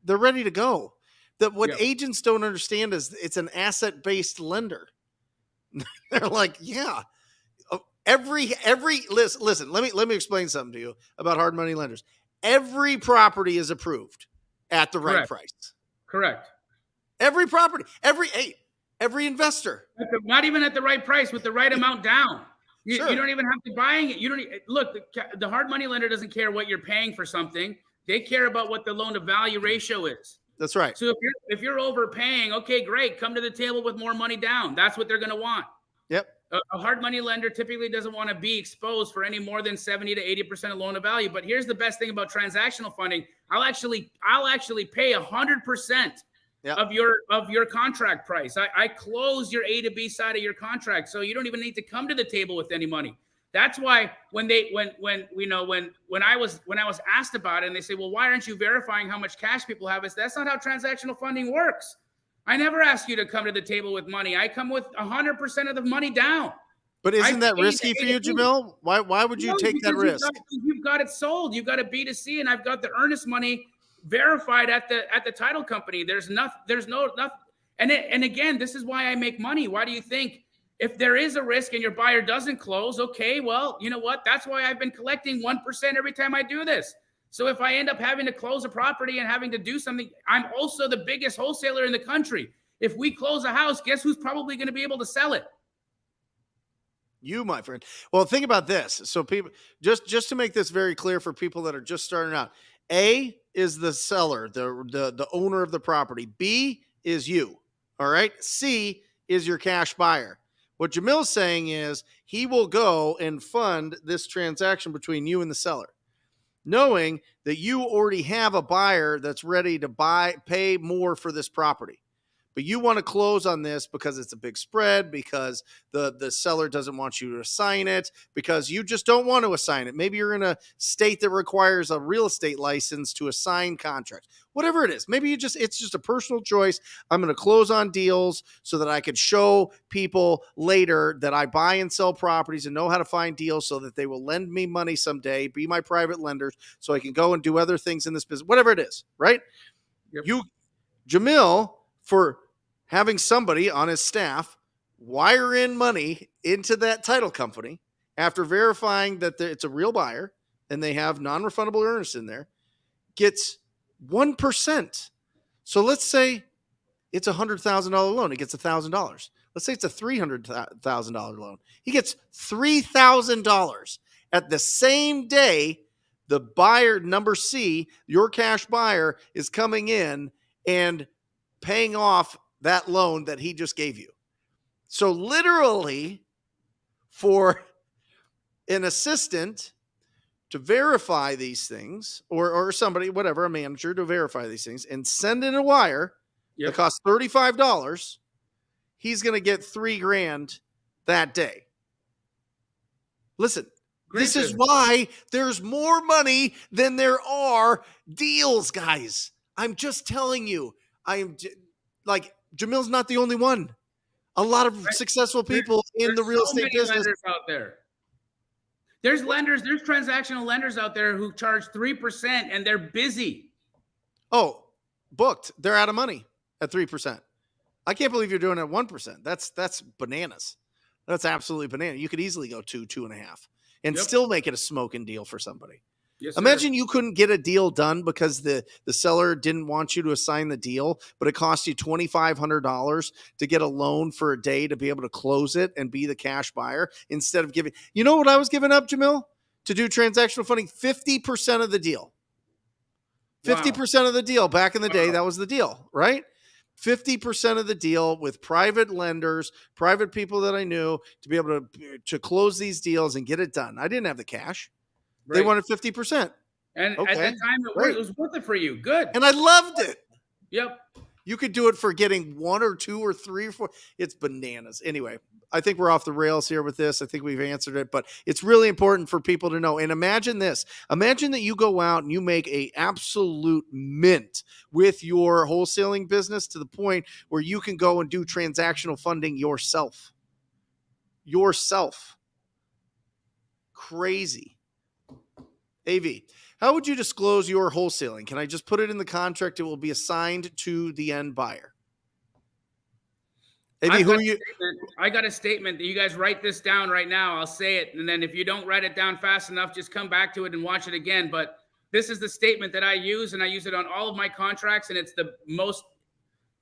ready to go. What agents don't understand is it's an asset-based lender. They're like, yeah. Listen, let me explain something to you about hard money lenders. Every property is approved at the right price. Correct. Every property, every investor. Not even at the right price, with the right amount down. Sure. You don't even have to buying it. You don't look. The hard money lender doesn't care what you're paying for something. They care about what the loan to value ratio is. That's right. So if you're overpaying, okay, great. Come to the table with more money down. That's what they're going to want. Yep. A hard money lender typically doesn't want to be exposed for any more than 70 to 80% of loan to value. But here's the best thing about transactional funding. I'll actually pay 100% of your contract price. I close your A to B side of your contract, so you don't even need to come to the table with any money. That's why when I was asked about it, and they say, well, why aren't you verifying how much cash people have? That's not how transactional funding works. I never ask you to come to the table with money. I come with 100% of the money down. But isn't that risky for you, Jamil? Why would you take that risk? You've got it sold. You've got a B2C, and I've got the earnest money verified at the title company. There's no nothing. And again, this is why I make money. Why do you think if there is a risk and your buyer doesn't close? Okay, well, you know what? That's why I've been collecting 1% every time I do this. So if I end up having to close a property and having to do something, I'm also the biggest wholesaler in the country. If we close a house, guess who's probably going to be able to sell it? You, my friend. Well, think about this. So people, just to make this very clear for people that are just starting out, A is the seller, the owner of the property. B is you. All right. C is your cash buyer. What Jamil's saying is he will go and fund this transaction between you and the seller, knowing that you already have a buyer that's ready to pay more for this property. But you want to close on this because it's a big spread, because the seller doesn't want you to assign it, because you just don't want to assign it. Maybe you're in a state that requires a real estate license to assign contracts. Whatever it is, maybe it's just a personal choice. I'm going to close on deals so that I could show people later that I buy and sell properties and know how to find deals so that they will lend me money someday, be my private lenders, so I can go and do other things in this business, whatever it is, right? Yep. Jamil, for having somebody on his staff wire in money into that title company after verifying that it's a real buyer and they have non-refundable earnest in there, gets 1%. So let's say it's a $100,000 loan. He gets $1,000. Let's say it's a $300,000 loan. He gets $3,000 at the same day. The buyer, number C, your cash buyer, is coming in and paying off that loan that he just gave you. So literally, for an assistant to verify these things, or somebody, whatever, a manager to verify these things and send in a wire that costs $35, he's going to get $3,000 that day. Listen, this is why there's more money than there are deals, guys. I'm just telling you. Jamil's not the only one. A lot of successful people in the real estate business out there. There's transactional lenders out there who charge 3% and they're busy. Oh, booked. They're out of money at 3%. I can't believe you're doing it at 1%. That's bananas. That's absolutely banana. You could easily go 2.5, and still make it a smoking deal for somebody. Yes, sir. Imagine you couldn't get a deal done because the seller didn't want you to assign the deal, but it cost you $2,500 to get a loan for a day to be able to close it and be the cash buyer instead of giving. You know what I was giving up, Jamil, to do transactional funding? 50% of the deal. 50% of the deal back in the day. That was the deal, right? 50% of the deal with private lenders, private people that I knew to be able to close these deals and get it done. I didn't have the cash. Right. They wanted 50%. And Okay, at that time, it was worth it for you. Good. And I loved it. Yep. You could do it for getting 1 or 2 or 3 or 4. It's bananas. Anyway, I think we're off the rails here with this. I think we've answered it, but it's really important for people to know. And imagine this. Imagine that you go out and you make a absolute mint with your wholesaling business to the point where you can go and do transactional funding yourself. Crazy. AV, how would you disclose your wholesaling? Can I just put it in the contract? It will be assigned to the end buyer. AV, who are you? I got a statement that you guys write this down right now. I'll say it. And then if you don't write it down fast enough, just come back to it and watch it again. But this is the statement that I use, and I use it on all of my contracts. And it's the most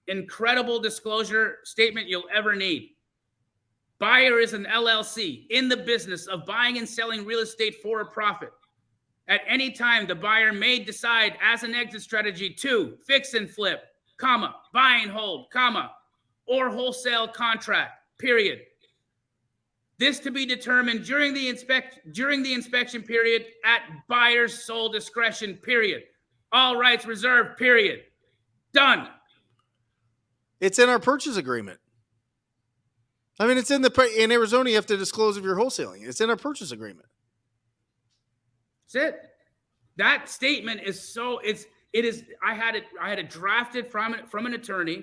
incredible disclosure statement you'll ever need. Buyer is an LLC in the business of buying and selling real estate for a profit. At any time, the buyer may decide as an exit strategy to fix and flip, comma, buy and hold, comma, or wholesale contract, period. This to be determined during the inspection period at buyer's sole discretion, period. All rights reserved, period. Done. It's in our purchase agreement. I mean, it's in Arizona, you have to disclose if you're wholesaling. It's in our purchase agreement. That's it. That statement is I had it drafted from an attorney.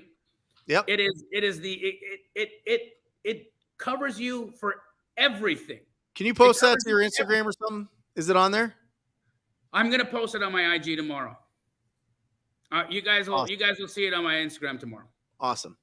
Yep. It covers you for everything. Can you post that to your Instagram or something? Is it on there? I'm going to post it on my IG tomorrow. You guys will see it on my Instagram tomorrow. Awesome.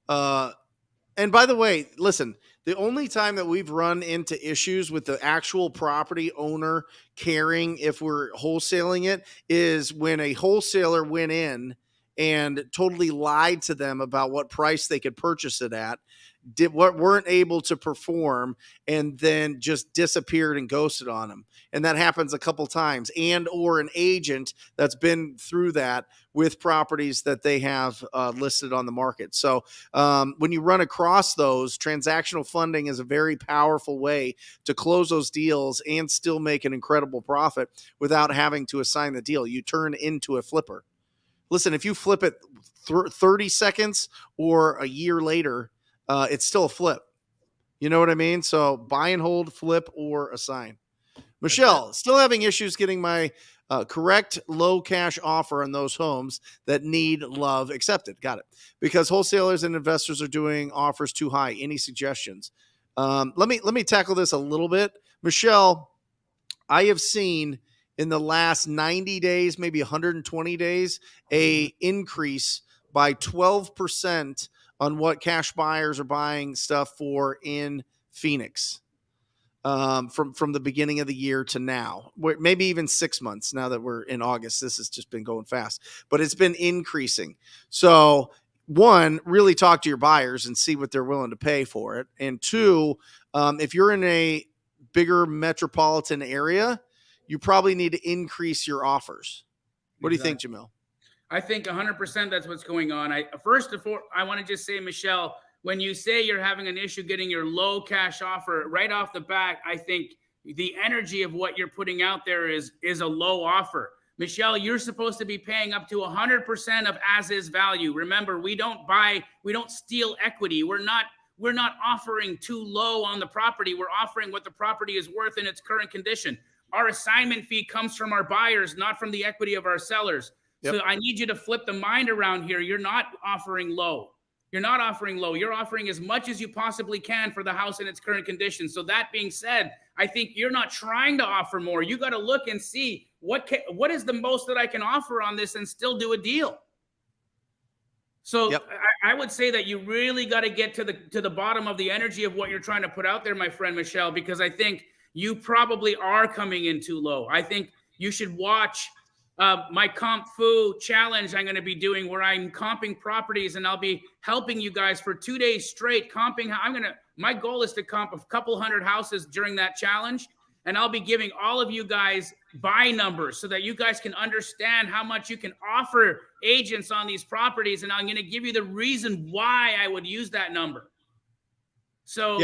And by the way, listen, the only time that we've run into issues with the actual property owner caring if we're wholesaling it is when a wholesaler went in and totally lied to them about what price they could purchase it at, weren't able to perform, and then just disappeared and ghosted on them. And that happens a couple times. And or an agent that's been through that with properties that they have listed on the market. So when you run across those, transactional funding is a very powerful way to close those deals and still make an incredible profit without having to assign the deal. You turn into a flipper. Listen, if you flip it 30 seconds or a year later, it's still a flip. You know what I mean? So buy and hold, flip, or assign. Michelle, still having issues getting my correct low cash offer on those homes that need love accepted. Got it. Because wholesalers and investors are doing offers too high. Any suggestions? Let me tackle this a little bit. Michelle, I have seen in the last 90 days, maybe 120 days, a increase by 12% on what cash buyers are buying stuff for in Phoenix from the beginning of the year to now, maybe even 6 months now that we're in August. This has just been going fast, but it's been increasing. So one, really talk to your buyers and see what they're willing to pay for it. And two, if you're in a bigger metropolitan area, you probably need to increase your offers. What do you think, Jamil? I think 100% that's what's going on. I want to just say, Michelle, when you say you're having an issue getting your low cash offer right off the bat, I think the energy of what you're putting out there is a low offer. Michelle, you're supposed to be paying up to 100% of as is value. Remember, we don't steal equity. We're not offering too low on the property. We're offering what the property is worth in its current condition. Our assignment fee comes from our buyers, not from the equity of our sellers. Yep. So I need you to flip the mind around here. You're not offering low. You're offering as much as you possibly can for the house in its current condition. So that being said, I think you're not trying to offer more. You got to look and see what is the most that I can offer on this and still do a deal. So yep. I would say that you really got to get to the bottom of the energy of what you're trying to put out there, my friend Michelle, because I think you probably are coming in too low. I think you should watch my Comp Fu challenge I'm going to be doing, where I'm comping properties, and I'll be helping you guys for 2 days straight comping. My goal is to comp a couple hundred houses during that challenge. And I'll be giving all of you guys buy numbers so that you guys can understand how much you can offer agents on these properties. And I'm going to give you the reason why I would use that number. So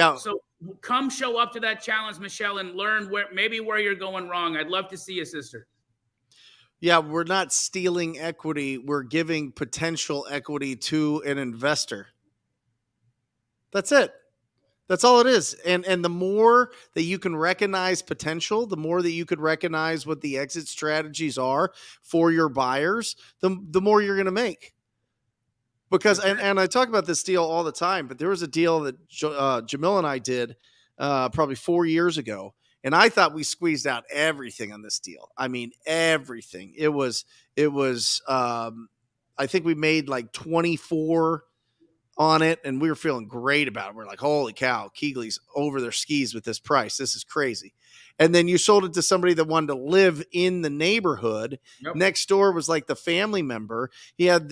come show up to that challenge, Michelle, and learn where you're going wrong. I'd love to see you, sister. Yeah, we're not stealing equity. We're giving potential equity to an investor. That's it. That's all it is. And the more that you can recognize potential, the more that you could recognize what the exit strategies are for your buyers, the more you're going to make. Because, and I talk about this deal all the time, but there was a deal that Jamil and I did probably 4 years ago. And I thought we squeezed out everything on this deal. I mean, everything. It was I think we made like 24 on it, and we were feeling great about it. We're like, holy cow, Keegley's over their skis with this price. This is crazy. And then you sold it to somebody that wanted to live in the neighborhood. Yep. Next door was like the family member. He had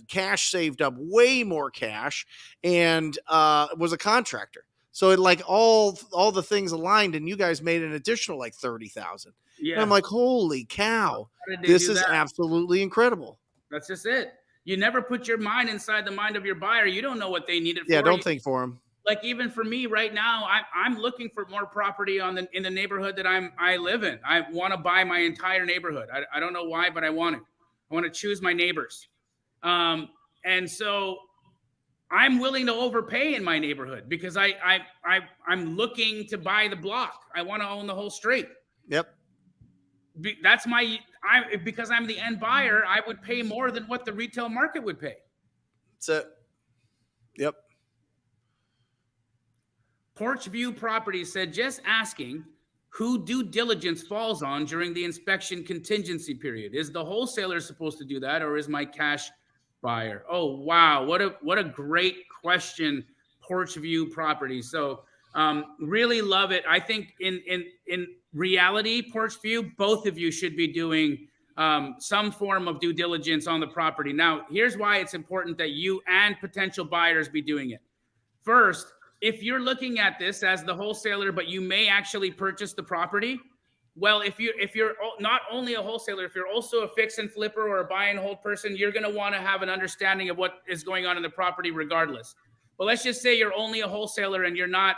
cash saved up, way more cash, and was a contractor. So it like all the things aligned, and you guys made an additional like 30,000. Yeah. And I'm like, holy cow, this is absolutely incredible. That's just it. You never put your mind inside the mind of your buyer. You don't know what they need it for. Yeah, don't think for them. Like even for me right now, I'm looking for more property in the neighborhood that I live in. I want to buy my entire neighborhood. I don't know why, but I want it. I want to choose my neighbors. And so I'm willing to overpay in my neighborhood because I'm looking to buy the block. I want to own the whole street. Yep. That's because I'm the end buyer, I would pay more than what the retail market would pay. That's it. Yep. Porch View Properties said, just asking who due diligence falls on during the inspection contingency period. Is the wholesaler supposed to do that, or is my cash buyer? Oh, wow. What a great question, Porch View Properties. So really love it. I think in reality, Porch View, both of you should be doing some form of due diligence on the property. Now, here's why it's important that you and potential buyers be doing it. First, if you're looking at this as the wholesaler, but you may actually purchase the property, well, if you're not only a wholesaler, if you're also a fix and flipper or a buy and hold person, you're going to want to have an understanding of what is going on in the property regardless. But let's just say you're only a wholesaler and you don't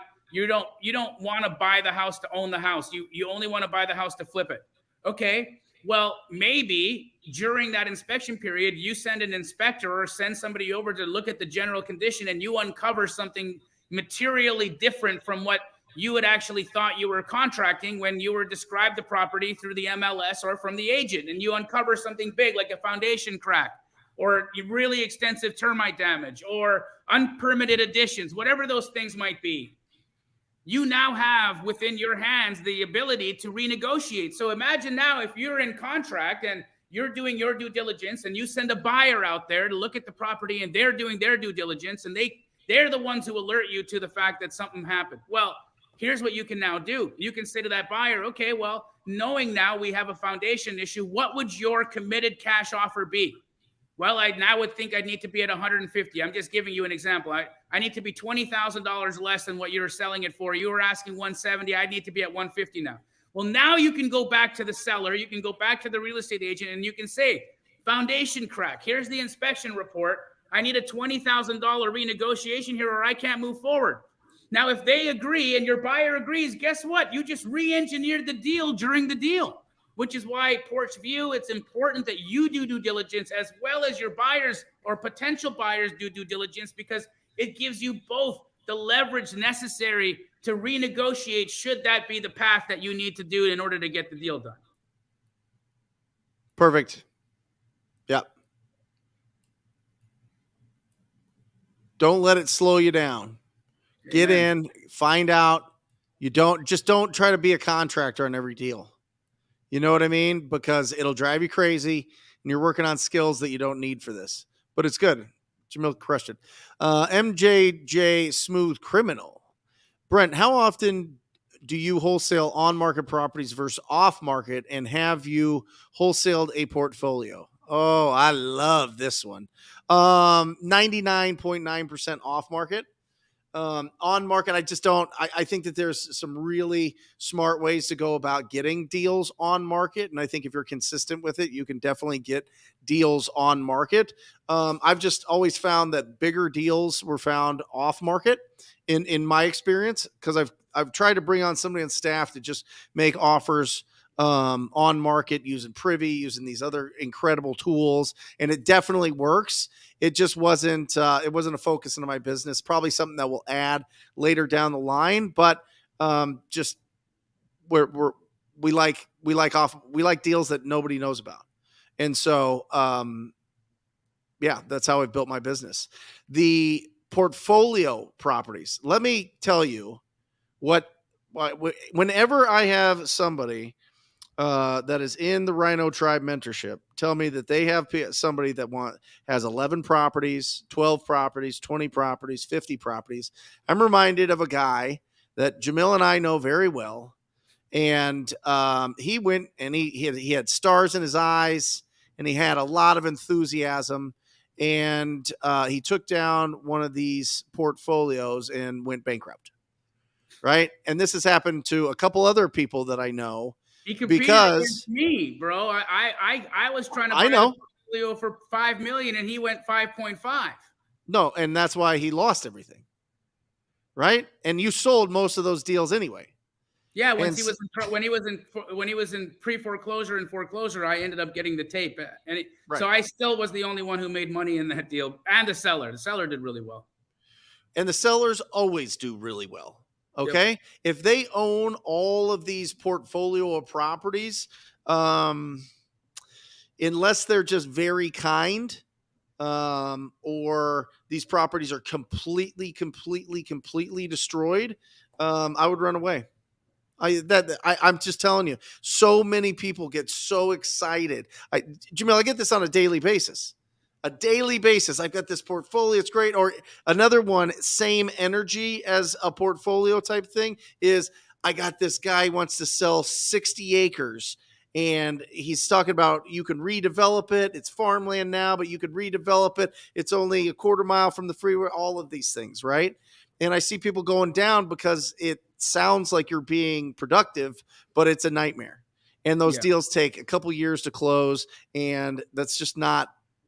want to buy the house to own the house. You only want to buy the house to flip it. Okay. Well, maybe during that inspection period, you send an inspector or send somebody over to look at the general condition, and you uncover something materially different from what you had actually thought you were contracting when you were described the property through the MLS or from the agent, and you uncover something big like a foundation crack or really extensive termite damage or unpermitted additions, whatever those things might be. You now have within your hands the ability to renegotiate. So imagine now if you're in contract and you're doing your due diligence and you send a buyer out there to look at the property and they're doing their due diligence and they're the ones who alert you to the fact that something happened. Well, here's what you can now do. You can say to that buyer, okay, well, knowing now we have a foundation issue, what would your committed cash offer be? Well, I now would think I'd need to be at 150. I'm just giving you an example. I need to be $20,000 less than what you were selling it for. You were asking 170. I need to be at 150 now. Well, now you can go back to the seller. You can go back to the real estate agent and you can say, foundation crack. Here's the inspection report. I need a $20,000 renegotiation here or I can't move forward. Now, if they agree and your buyer agrees, guess what? You just re-engineered the deal during the deal. Which is why Porch View, it's important that you do due diligence as well as your buyers or potential buyers do due diligence, because it gives you both the leverage necessary to renegotiate should that be the path that you need to do in order to get the deal done. Perfect. Yep. Don't let it slow you down. Get in, find out. Don't try to be a contractor on every deal. You know what I mean? Because it'll drive you crazy and you're working on skills that you don't need for this. But it's good. Jamil crushed it. MJJ Smooth Criminal. Brent, how often do you wholesale on market properties versus off market, and have you wholesaled a portfolio? Oh, I love this one. 99.9% off market. On market, I just don't. I think that there's some really smart ways to go about getting deals on market, and I think if you're consistent with it, you can definitely get deals on market. I've just always found that bigger deals were found off market in my experience, because I've tried to bring on somebody on staff to just make offers on market using Privy, using these other incredible tools, and it definitely works. It just wasn't a focus into my business. Probably something that will add later down the line, but just we like deals that nobody knows about, and so yeah, that's how I've built my business. The portfolio properties. Let me tell you whenever I have somebody that is in the Rhino Tribe mentorship tell me that they have somebody that has 11 properties, 12 properties, 20 properties, 50 properties, I'm reminded of a guy that Jamil and I know very well. And he went and he had stars in his eyes, and he had a lot of enthusiasm. And he took down one of these portfolios and went bankrupt. Right. And this has happened to a couple other people that I know. He competed against me, bro. I was trying to buy a portfolio for $5 million, and he went 5.5. No, and that's why he lost everything, right? And you sold most of those deals anyway. Yeah, when he was in pre-foreclosure and foreclosure, I ended up getting the tape, and so I still was the only one who made money in that deal, and the seller. The seller did really well, and the sellers always do really well. Okay. Yep. If they own all of these portfolio of properties, unless they're just very kind, or these properties are completely destroyed, I would run away. I'm just telling you, so many people get so excited. Jamil, I get this on a daily basis. I've got this portfolio. It's great. Or another one, same energy as a portfolio type thing, is I got this guy who wants to sell 60 acres, and he's talking about you can redevelop it. It's farmland now, but you could redevelop it. It's only a quarter mile from the freeway, all of these things, right? And I see people going down because it sounds like you're being productive, but it's a nightmare. And those deals take a couple years to close, and that's just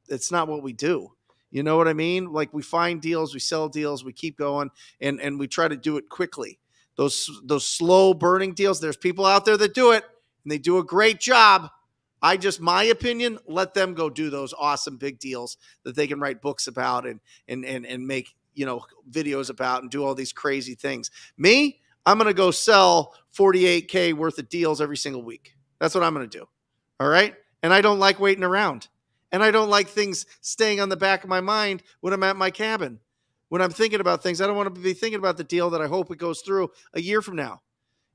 it's not what we do. You know what I mean? Like, we find deals, we sell deals, we keep going, and we try to do it quickly. Those slow burning deals, there's people out there that do it, and they do a great job. My opinion, let them go do those awesome big deals that they can write books about and make, videos about and do all these crazy things. Me, I'm going to go sell 48K worth of deals every single week. That's what I'm going to do. All right. And I don't like waiting around. And I don't like things staying on the back of my mind when I'm at my cabin. When I'm thinking about things, I don't want to be thinking about the deal that I hope it goes through a year from now.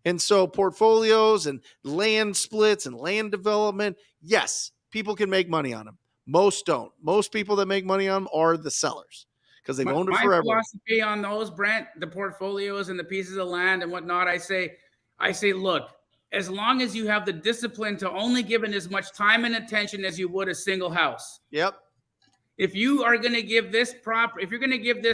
And so portfolios and land splits and land development, yes, people can make money on them. Most don't. Most people that make money on them are the sellers, because they've owned it forever. My philosophy on those, Brent, the portfolios and the pieces of land and whatnot, I say, look, as long as you have the discipline to only give it as much time and attention as you would a single house. Yep. If you are going to give this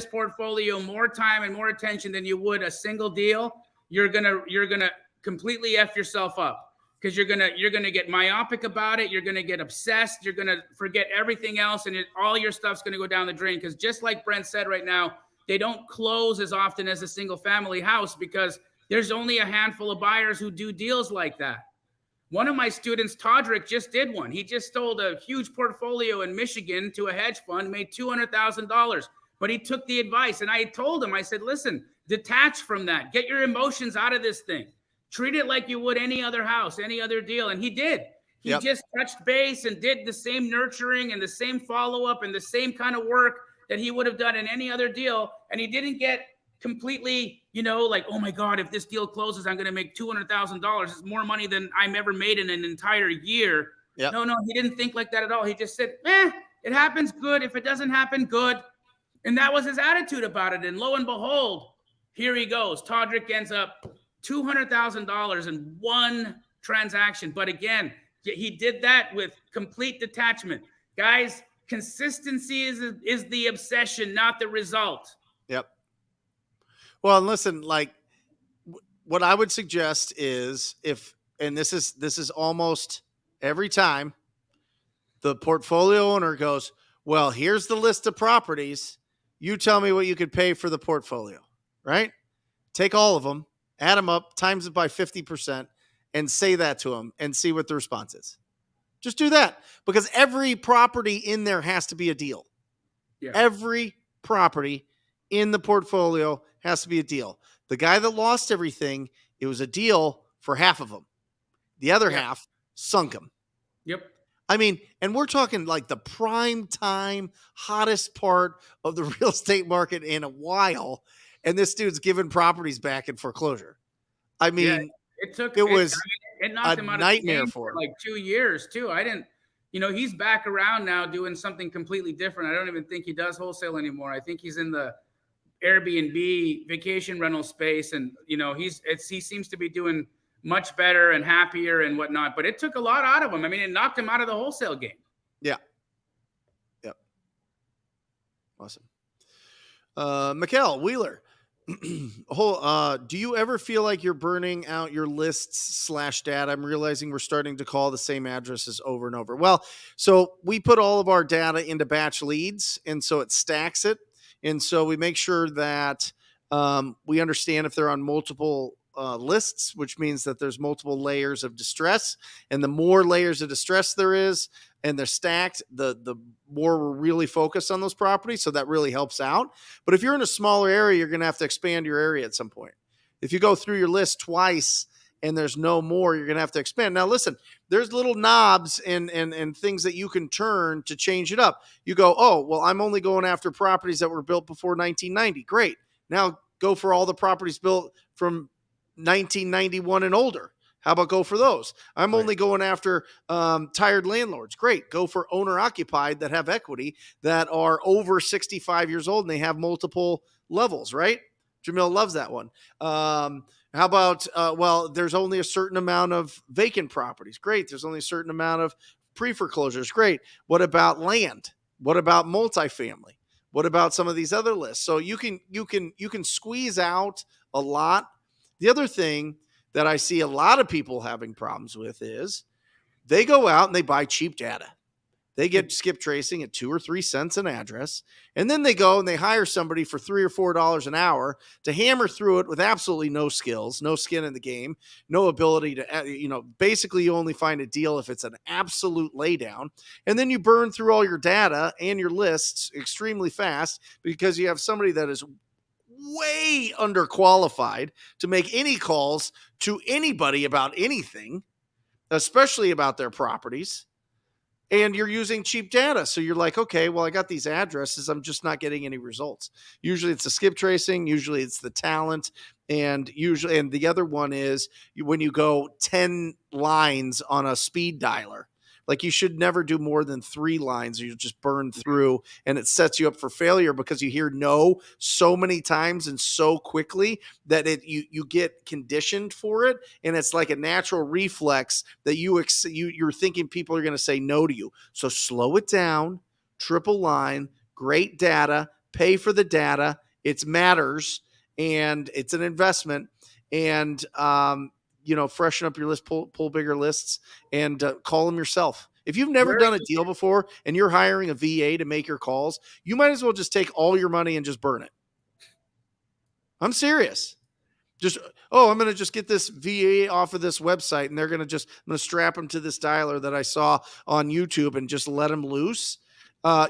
portfolio more time and more attention than you would a single deal, you're gonna completely F yourself up, because you're gonna get myopic about it. You're gonna get obsessed. You're gonna forget everything else, and all your stuff's gonna go down the drain. Because just like Brent said right now, they don't close as often as a single family house, because there's only a handful of buyers who do deals like that. One of my students, Todrick, just did one. He just sold a huge portfolio in Michigan to a hedge fund, made $200,000. But he took the advice, and I told him, I said, listen, detach from that. Get your emotions out of this thing. Treat it like you would any other house, any other deal. And he did. He just touched base and did the same nurturing and the same follow-up and the same kind of work that he would have done in any other deal. And he didn't get completely, like, oh my God, if this deal closes, I'm going to make $200,000. It's more money than I've ever made in an entire year. Yep. No, he didn't think like that at all. He just said, it happens, good. If it doesn't happen, good. And that was his attitude about it. And lo and behold, here he goes. Todrick ends up $200,000 in one transaction. But again, he did that with complete detachment. Guys, consistency is the obsession, not the result. Yep. Well, and listen, like what I would suggest is and this is almost every time the portfolio owner goes, well, here's the list of properties. You tell me what you could pay for the portfolio, right? Take all of them, add them up, times it by 50%, and say that to them and see what the response is. Just do that, because every property in there has to be a deal. Yeah. Every property in the portfolio has to be a deal. The guy that lost everything, it was a deal for half of them. The other half sunk him. Yep. I mean, and we're talking like the prime time, hottest part of the real estate market in a while. And this dude's giving properties back in foreclosure. I mean, it knocked him out nightmare of the game for him. like 2 years too. He's back around now doing something completely different. I don't even think he does wholesale anymore. I think he's in the Airbnb vacation rental space. And, he seems to be doing much better and happier and whatnot, but it took a lot out of him. I mean, it knocked him out of the wholesale game. Yeah. Yep. Awesome. Mikkel Wheeler. Do you ever feel like you're burning out your lists / data? I'm realizing we're starting to call the same addresses over and over. Well, so we put all of our data into batch leads, and so it stacks it. And so we make sure that we understand if they're on multiple lists, which means that there's multiple layers of distress. And the more layers of distress there is, and they're stacked, the more we're really focused on those properties. So that really helps out. But if you're in a smaller area, you're going to have to expand your area at some point. If you go through your list twice and there's no more, you're going to have to expand. Now, listen, there's little knobs and things that you can turn to change it up. You go, oh, well, I'm only going after properties that were built before 1990. Great. Now go for all the properties built from 1991 and older. How about go for those? I'm only going after tired landlords. Great. Go for owner occupied that have equity, that are over 65 years old and they have multiple levels, right? Jamil loves that one. How about, there's only a certain amount of vacant properties. Great. There's only a certain amount of pre-foreclosures. Great. What about land? What about multifamily? What about some of these other lists? So you can squeeze out a lot. The other thing that I see a lot of people having problems with is they go out and they buy cheap data. They get skip tracing at 2 or 3 cents an address. And then they go and they hire somebody for $3 or $4 an hour to hammer through it with absolutely no skills, no skin in the game, no ability to, basically you only find a deal if it's an absolute laydown. And then you burn through all your data and your lists extremely fast because you have somebody that is way underqualified to make any calls to anybody about anything, especially about their properties. And you're using cheap data. So you're like, okay, well, I got these addresses. I'm just not getting any results. Usually it's the skip tracing. Usually it's the talent. And the other one is when you go 10 lines on a speed dialer. Like you should never do more than 3 lines or you'll just burn through, and it sets you up for failure because you hear no so many times and so quickly that you get conditioned for it. And it's like a natural reflex that you're thinking people are going to say no to you. So slow it down, triple line, great data, pay for the data. It matters and it's an investment. And, freshen up your list, pull bigger lists, and call them yourself. If you've never done a deal before and you're hiring a VA to make your calls, you might as well just take all your money and just burn it. I'm serious. I'm going to just get this VA off of this website and I'm going to strap them to this dialer that I saw on YouTube and just let them loose.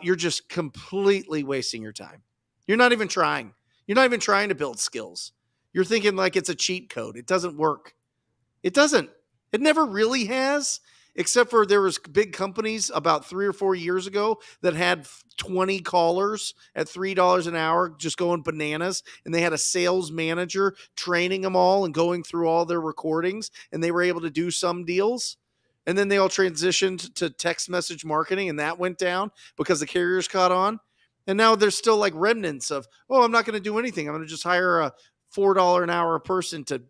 You're just completely wasting your time. You're not even trying. You're not even trying to build skills. You're thinking like it's a cheat code. It doesn't work. It doesn't. It never really has, except for there was big companies about 3 or 4 years ago that had 20 callers at $3 an hour just going bananas. And they had a sales manager training them all and going through all their recordings. And they were able to do some deals. And then they all transitioned to text message marketing. And that went down because the carriers caught on. And now there's still like remnants of, I'm not going to do anything. I'm going to just hire a $4 an hour person to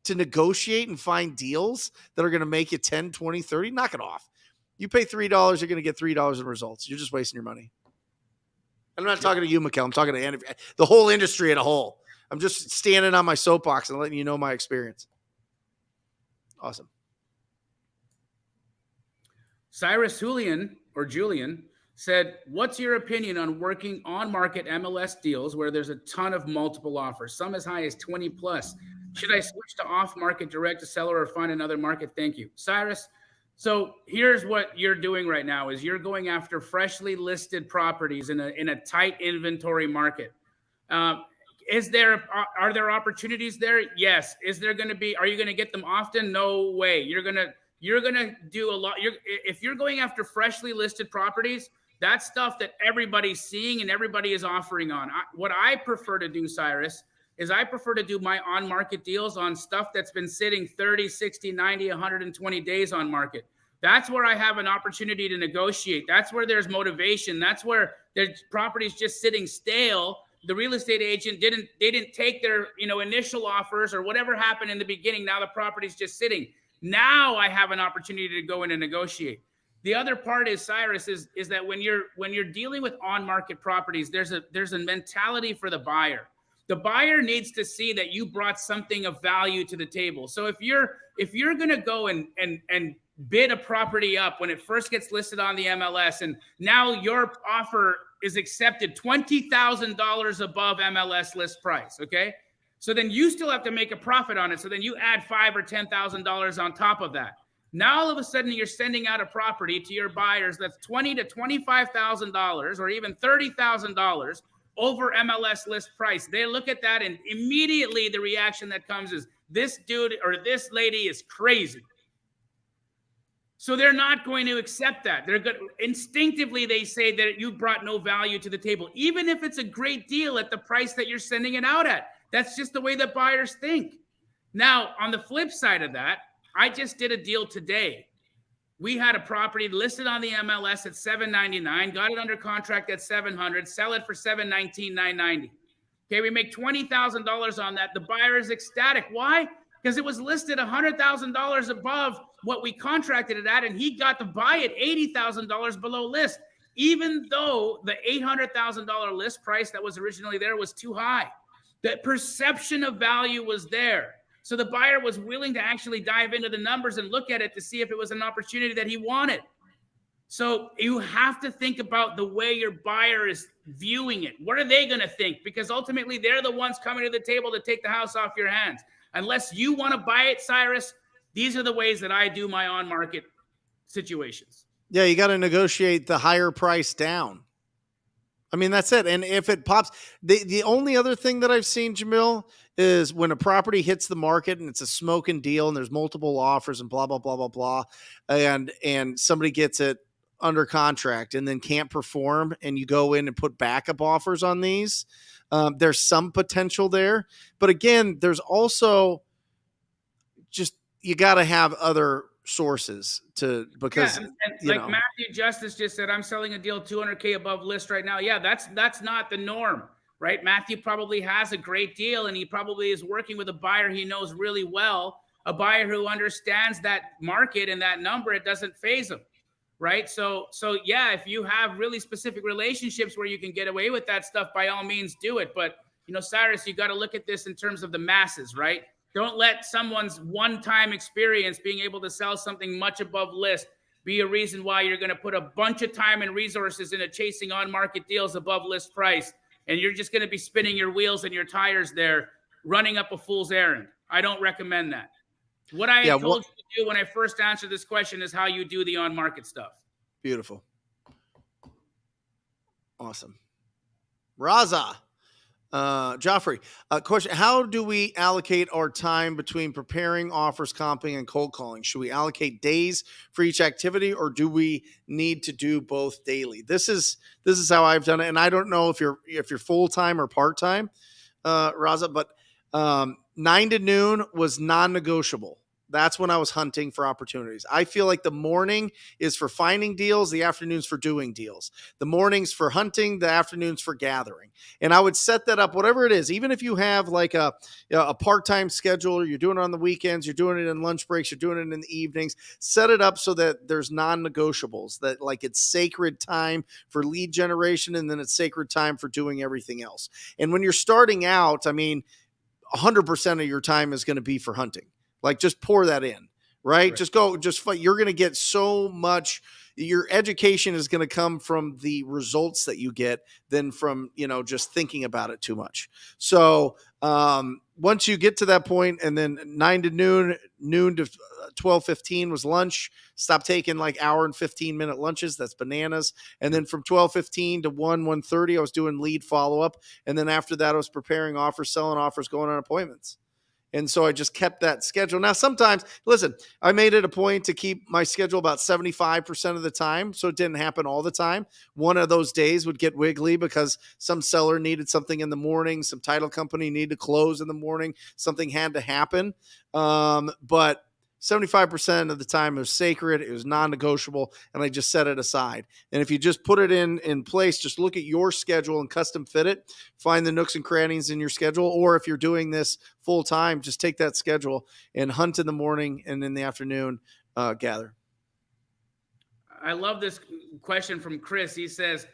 to negotiate and find deals that are going to make you 10, 20, 30, knock it off. You pay $3, you're going to get $3 in results. You're just wasting your money. I'm not talking to you, Mikkel. I'm talking to the whole industry as a whole. I'm just standing on my soapbox and letting you know my experience. Awesome. Cyrus Julian said, what's your opinion on working on market MLS deals where there's a ton of multiple offers, some as high as 20 plus? Should I switch to off market direct to seller or find another market? Thank you. Cyrus, so here's what you're doing right now is you're going after freshly listed properties in a tight inventory market. Are there opportunities there? Yes. Are you going to get them often? No way. You're going to do a lot. If you're going after freshly listed properties, that's stuff that everybody's seeing and everybody is offering on. What I prefer to do, Cyrus, is I prefer to do my on-market deals on stuff that's been sitting 30, 60, 90, 120 days on market. That's where I have an opportunity to negotiate. That's where there's motivation. That's where there's properties just sitting stale. The real estate agent didn't take their initial offers or whatever happened in the beginning. Now the property's just sitting. Now I have an opportunity to go in and negotiate. The other part is, Cyrus, is that when you're dealing with on-market properties, there's a mentality for the buyer. The buyer needs to see that you brought something of value to the table. So if you're going to go and bid a property up when it first gets listed on the MLS, and now your offer is accepted $20,000 above MLS list price, okay? So then you still have to make a profit on it. So then you add $5,000 or $10,000 on top of that. Now all of a sudden you're sending out a property to your buyers that's $20,000 to $25,000 or even $30,000 over MLS list price. They look at that and immediately the reaction that comes is, this dude or this lady is crazy. So they're not going to accept that. They're good. Instinctively, they say that you brought no value to the table, even if it's a great deal at the price that you're sending it out at. That's just the way that buyers think. Now, on the flip side of that, I just did a deal today. We had a property listed on the MLS at $799, got it under contract at $700, sell it for $719, $990. Okay, we make $20,000 on that. The buyer is ecstatic. Why? Because it was listed $100,000 above what we contracted it at, and he got to buy it $80,000 below list, even though the $800,000 list price that was originally there was too high. The perception of value was there. So the buyer was willing to actually dive into the numbers and look at it to see if it was an opportunity that he wanted. So you have to think about the way your buyer is viewing it. What are they going to think? Because ultimately, they're the ones coming to the table to take the house off your hands. Unless you want to buy it, Cyrus, these are the ways that I do my on-market situations. Yeah, you got to negotiate the higher price down. I mean, that's it. And if it pops, the only other thing that I've seen, Jamil, is when a property hits the market and it's a smoking deal and there's multiple offers and blah, blah, blah, blah, blah, and somebody gets it under contract and then can't perform and you go in and put backup offers on these, there's some potential there. But again, there's also just, you got to have other sources because and like Matthew Justice just said, I'm selling a deal $200K above list right now. Yeah, that's not the norm, right? Matthew probably has a great deal and he probably is working with a buyer he knows really well, a buyer who understands that market and that number. It doesn't faze him, right? So yeah, if you have really specific relationships where you can get away with that stuff, by all means do it. But Cyrus, you got to look at this in terms of the masses, right? Don't let someone's one-time experience being able to sell something much above list be a reason why you're going to put a bunch of time and resources into chasing on-market deals above list price. And you're just going to be spinning your wheels and your tires there, running up a fool's errand. I don't recommend that. What I told you to do when I first answered this question is how you do the on-market stuff. Beautiful. Awesome. Raza. Joffrey, question: how do we allocate our time between preparing offers, comping, and cold calling? Should we allocate days for each activity, or do we need to do both daily? This is how I've done it, and I don't know if you're full time or part time, Raza, but 9 to noon was non-negotiable. that's when I was hunting for opportunities. I feel like the morning is for finding deals, the afternoon's for doing deals. The morning's for hunting, the afternoon's for gathering. And I would set that up, whatever it is, even if you have like a part-time schedule, you're doing it on the weekends, you're doing it in lunch breaks, you're doing it in the evenings, set it up so that there's non-negotiables, that like it's sacred time for lead generation, and then it's sacred time for doing everything else. And when you're starting out, I mean, 100% of your time is going to be for hunting. Like, just pour that in, right? Just you're going to get so much. Your education is going to come from the results that you get than from, just thinking about it too much. So once you get to that point, and then 9 to noon to 12:15 was lunch. Stop taking like hour and 15-minute lunches. That's bananas. And then from 12:15 to 1:30, I was doing lead follow-up. And then after that, I was preparing offers, selling offers, going on appointments. And so I just kept that schedule. Now, sometimes, listen, I made it a point to keep my schedule about 75% of the time, so it didn't happen all the time. One of those days would get wiggly because some seller needed something in the morning, some title company needed to close in the morning, something had to happen. But 75% of the time it was sacred, it was non-negotiable, and I just set it aside. And if you just put it in place, just look at your schedule and custom fit it, find the nooks and crannies in your schedule. Or if you're doing this full time, just take that schedule and hunt in the morning, and in the afternoon, gather. I love this question from Chris. He says,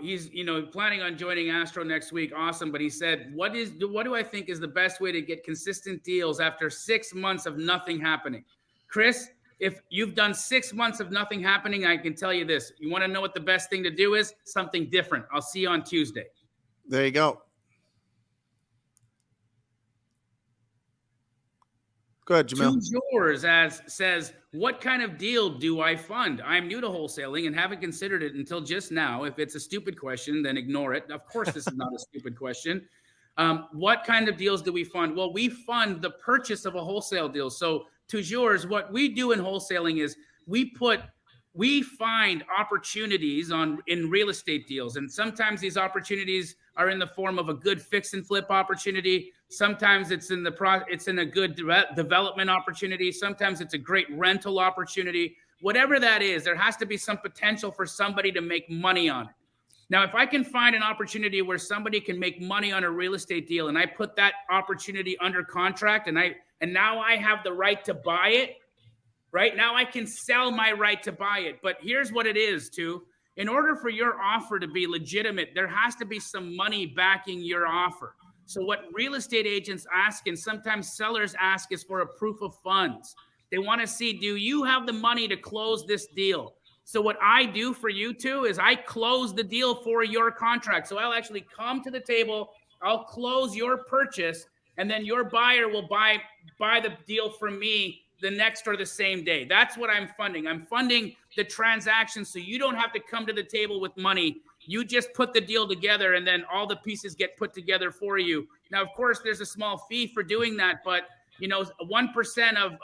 he's planning on joining Astro next week. Awesome. But he said, what do I think is the best way to get consistent deals after 6 months of nothing happening? Chris, if you've done 6 months of nothing happening, I can tell you this. You want to know what the best thing to do is? Something different. I'll see you on Tuesday. There you go. Go ahead, Jamil. Choose yours says, what kind of deal do I fund? I'm new to wholesaling and haven't considered it until just now. If it's a stupid question, then ignore it. Of course, this is not a stupid question. What kind of deals do we fund? Well, we fund the purchase of a wholesale deal. So to yours, what we do in wholesaling is we find opportunities in real estate deals. And sometimes these opportunities are in the form of a good fix and flip opportunity. Sometimes it's in a good development opportunity. Sometimes it's a great rental opportunity. Whatever that is, there has to be some potential for somebody to make money on it. Now, if I can find an opportunity where somebody can make money on a real estate deal, and I put that opportunity under contract, and now I have the right to buy it, right? Now I can sell my right to buy it. But here's what it is, too. In order for your offer to be legitimate, there has to be some money backing your offer. So what real estate agents ask, and sometimes sellers ask, is for a proof of funds. They want to see, do you have the money to close this deal? So what I do for you two is I close the deal for your contract. So I'll actually come to the table, I'll close your purchase, and then your buyer will buy the deal from me the next or the same day. That's what I'm funding. I'm funding the transaction so you don't have to come to the table with money. You just put the deal together, and then all the pieces get put together for you. Now, of course, there's a small fee for doing that, but 1%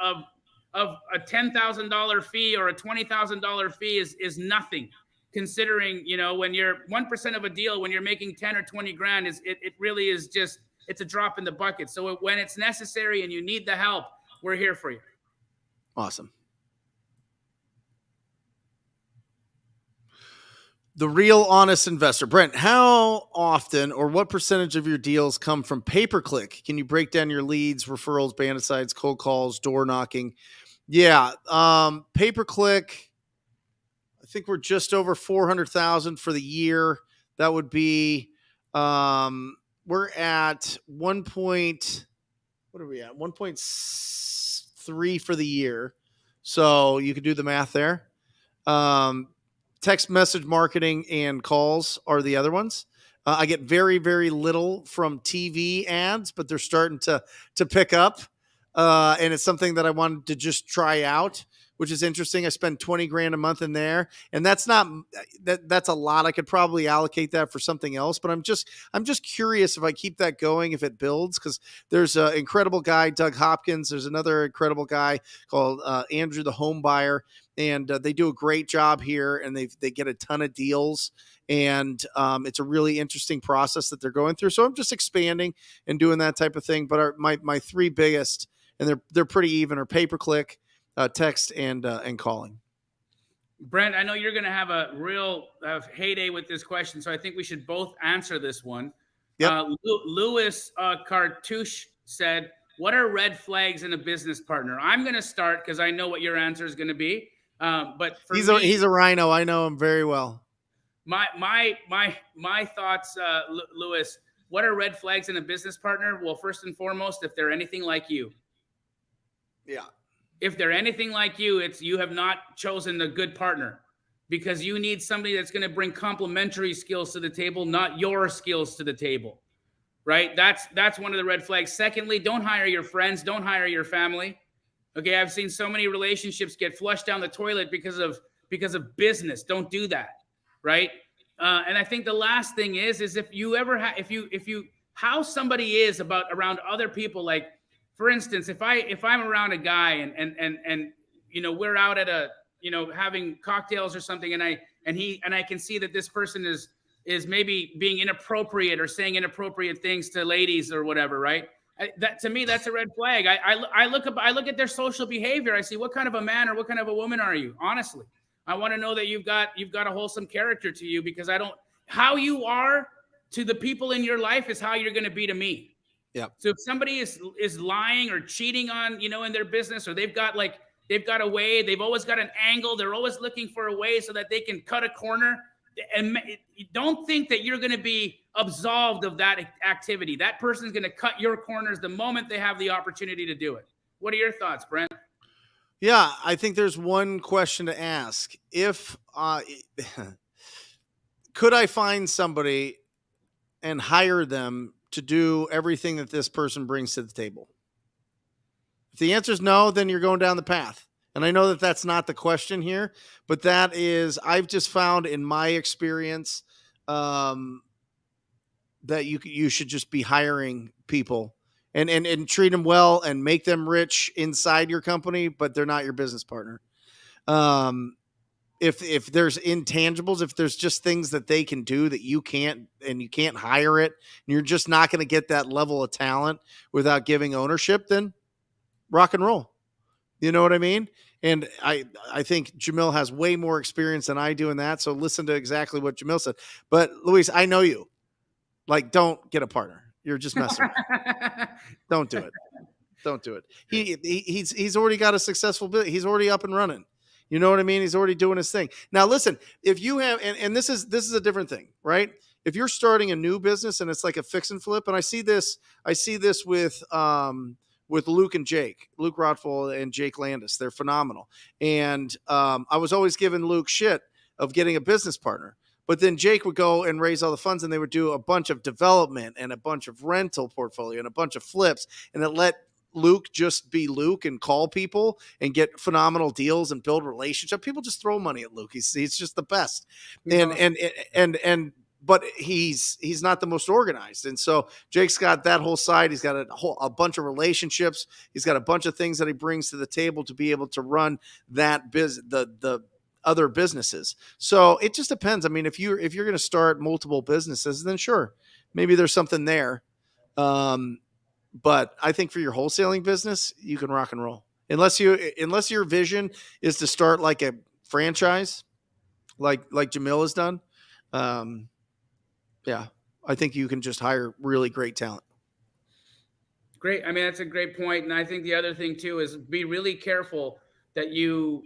of a $10,000 fee or a $20,000 fee is nothing. Considering when you're 1% of a deal, when you're making 10 or 20 grand, it really is just, it's a drop in the bucket. So when it's necessary and you need the help, we're here for you. Awesome. The real honest investor. Brent, how often or what percentage of your deals come from pay-per-click? Can you break down your leads, referrals, bandicides, cold calls, door knocking? Yeah. Pay-per-click, I think we're just over 400,000 for the year. That would be, we're at 1.3 for the year. So you could do the math there. Text message marketing and calls are the other ones. I get very, very little from TV ads, but they're starting to pick up. And it's something that I wanted to just try out, which is interesting. I spend 20 grand a month in there, and that's a lot. I could probably allocate that for something else, but I'm just curious if I keep that going, if it builds, because there's an incredible guy, Doug Hopkins. There's another incredible guy called Andrew the Home Buyer, and they do a great job here, and they get a ton of deals, and it's a really interesting process that they're going through. So I'm just expanding and doing that type of thing. But my three biggest and they're pretty even, or pay-per-click, text and calling. Brent, I know you're going to have a real heyday with this question, so I think we should both answer this one. Yep. Louis Cartouche said, what are red flags in a business partner? I'm going to start because I know what your answer is going to be. But for he's me, a Rhino. I know him very well. My thoughts, Louis, what are red flags in a business partner? Well, first and foremost, if they're anything like you. Yeah. If they're anything like you, it's you have not chosen a good partner, because you need somebody that's going to bring complementary skills to the table, not your skills to the table, right? That's one of the red flags. Secondly, don't hire your friends. Don't hire your family. Okay, I've seen so many relationships get flushed down the toilet because of business. Don't do that, right? And I think the last thing is if you ever how somebody is around other people, like, for instance, if I'm around a guy and we're out at a having cocktails or something, and I can see that this person is maybe being inappropriate or saying inappropriate things to ladies or whatever, right? That to me, that's a red flag. I look at their social behavior. I see, what kind of a man or what kind of a woman are you? Honestly, I want to know that you've got a wholesome character to you, because how you are to the people in your life is how you're going to be to me. Yeah. So if somebody is lying or cheating on, in their business, or they've got a way, they've always got an angle, they're always looking for a way so that they can cut a corner, and don't think that you're going to be absolved of that activity. That person's going to cut your corners the moment they have the opportunity to do it. What are your thoughts, Brent? Yeah, I think there's one question to ask. If could I find somebody and hire them to do everything that this person brings to the table? If the answer is no, then you're going down the path. And I know that that's not the question here, but that is, I've just found in my experience that you should just be hiring people and treat them well and make them rich inside your company, but they're not your business partner. If there's intangibles, if there's just things that they can do that you can't, and you can't hire it, and you're just not going to get that level of talent without giving ownership, then rock and roll. You know what I mean? And I think Jamil has way more experience than I do in that. So listen to exactly what Jamil said. But Luis, I know you. Like, don't get a partner. You're just messing with Don't do it. Don't do it. He's already got a successful business. He's already up and running. You know what I mean? He's already doing his thing. Now, listen, if you have, and this is a different thing, right? If you're starting a new business and it's like a fix and flip, and I see this with Luke and Jake, Luke Rodful and Jake Landis. They're phenomenal. And I was always giving Luke shit of getting a business partner. But then Jake would go and raise all the funds, and they would do a bunch of development and a bunch of rental portfolio and a bunch of flips. And it let Luke just be Luke and call people and get phenomenal deals and build relationships. People just throw money at Luke. He's just the best. But he's not the most organized. And so Jake's got that whole side. He's got a bunch of relationships. He's got a bunch of things that he brings to the table to be able to run that the other businesses. So it just depends. I mean, if you're going to start multiple businesses, then sure, maybe there's something there. But I think for your wholesaling business, you can rock and roll. Unless your vision is to start like a franchise, like Jamil has done. Yeah, I think you can just hire really great talent. Great. I mean, that's a great point. And I think the other thing too is be really careful that you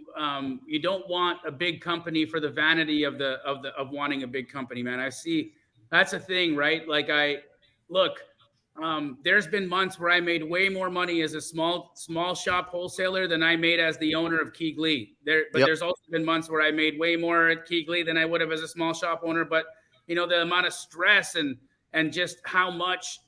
don't want a big company for the vanity of wanting a big company, man. I see that's a thing, right? Like there's been months where I made way more money as a small shop wholesaler than I made as the owner of Keegley. There's also been months where I made way more at Keegley than I would have as a small shop owner. But the amount of stress and just how much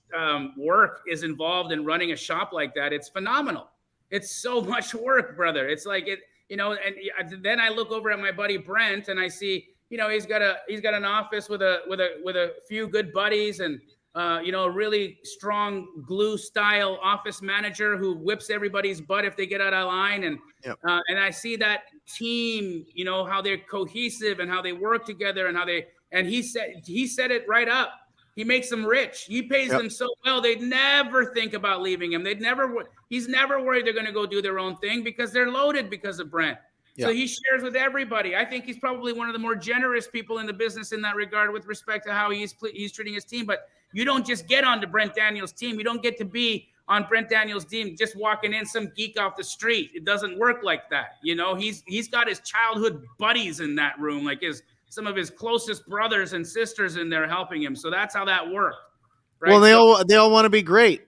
work is involved in running a shop like that, it's phenomenal. It's so much work, brother. It's like it, and then I look over at my buddy Brent and I see, he's got an office with a few good buddies and a really strong glue style office manager who whips everybody's butt if they get out of line. And I see that team, how they're cohesive and how they work together and he said it right up. He makes them rich. He pays them so well, they'd never think about leaving him. He's never worried they're going to go do their own thing because they're loaded because of Brent. So he shares with everybody. I think he's probably one of the more generous people in the business in that regard with respect to how he's treating his team. But you don't just get onto Brent Daniels' team. You don't get to be on Brent Daniels' team just walking in some geek off the street. It doesn't work like that. You know, he's got his childhood buddies in that room, like some of his closest brothers and sisters in there helping him. So that's how that worked. Right? Well, they all want to be great.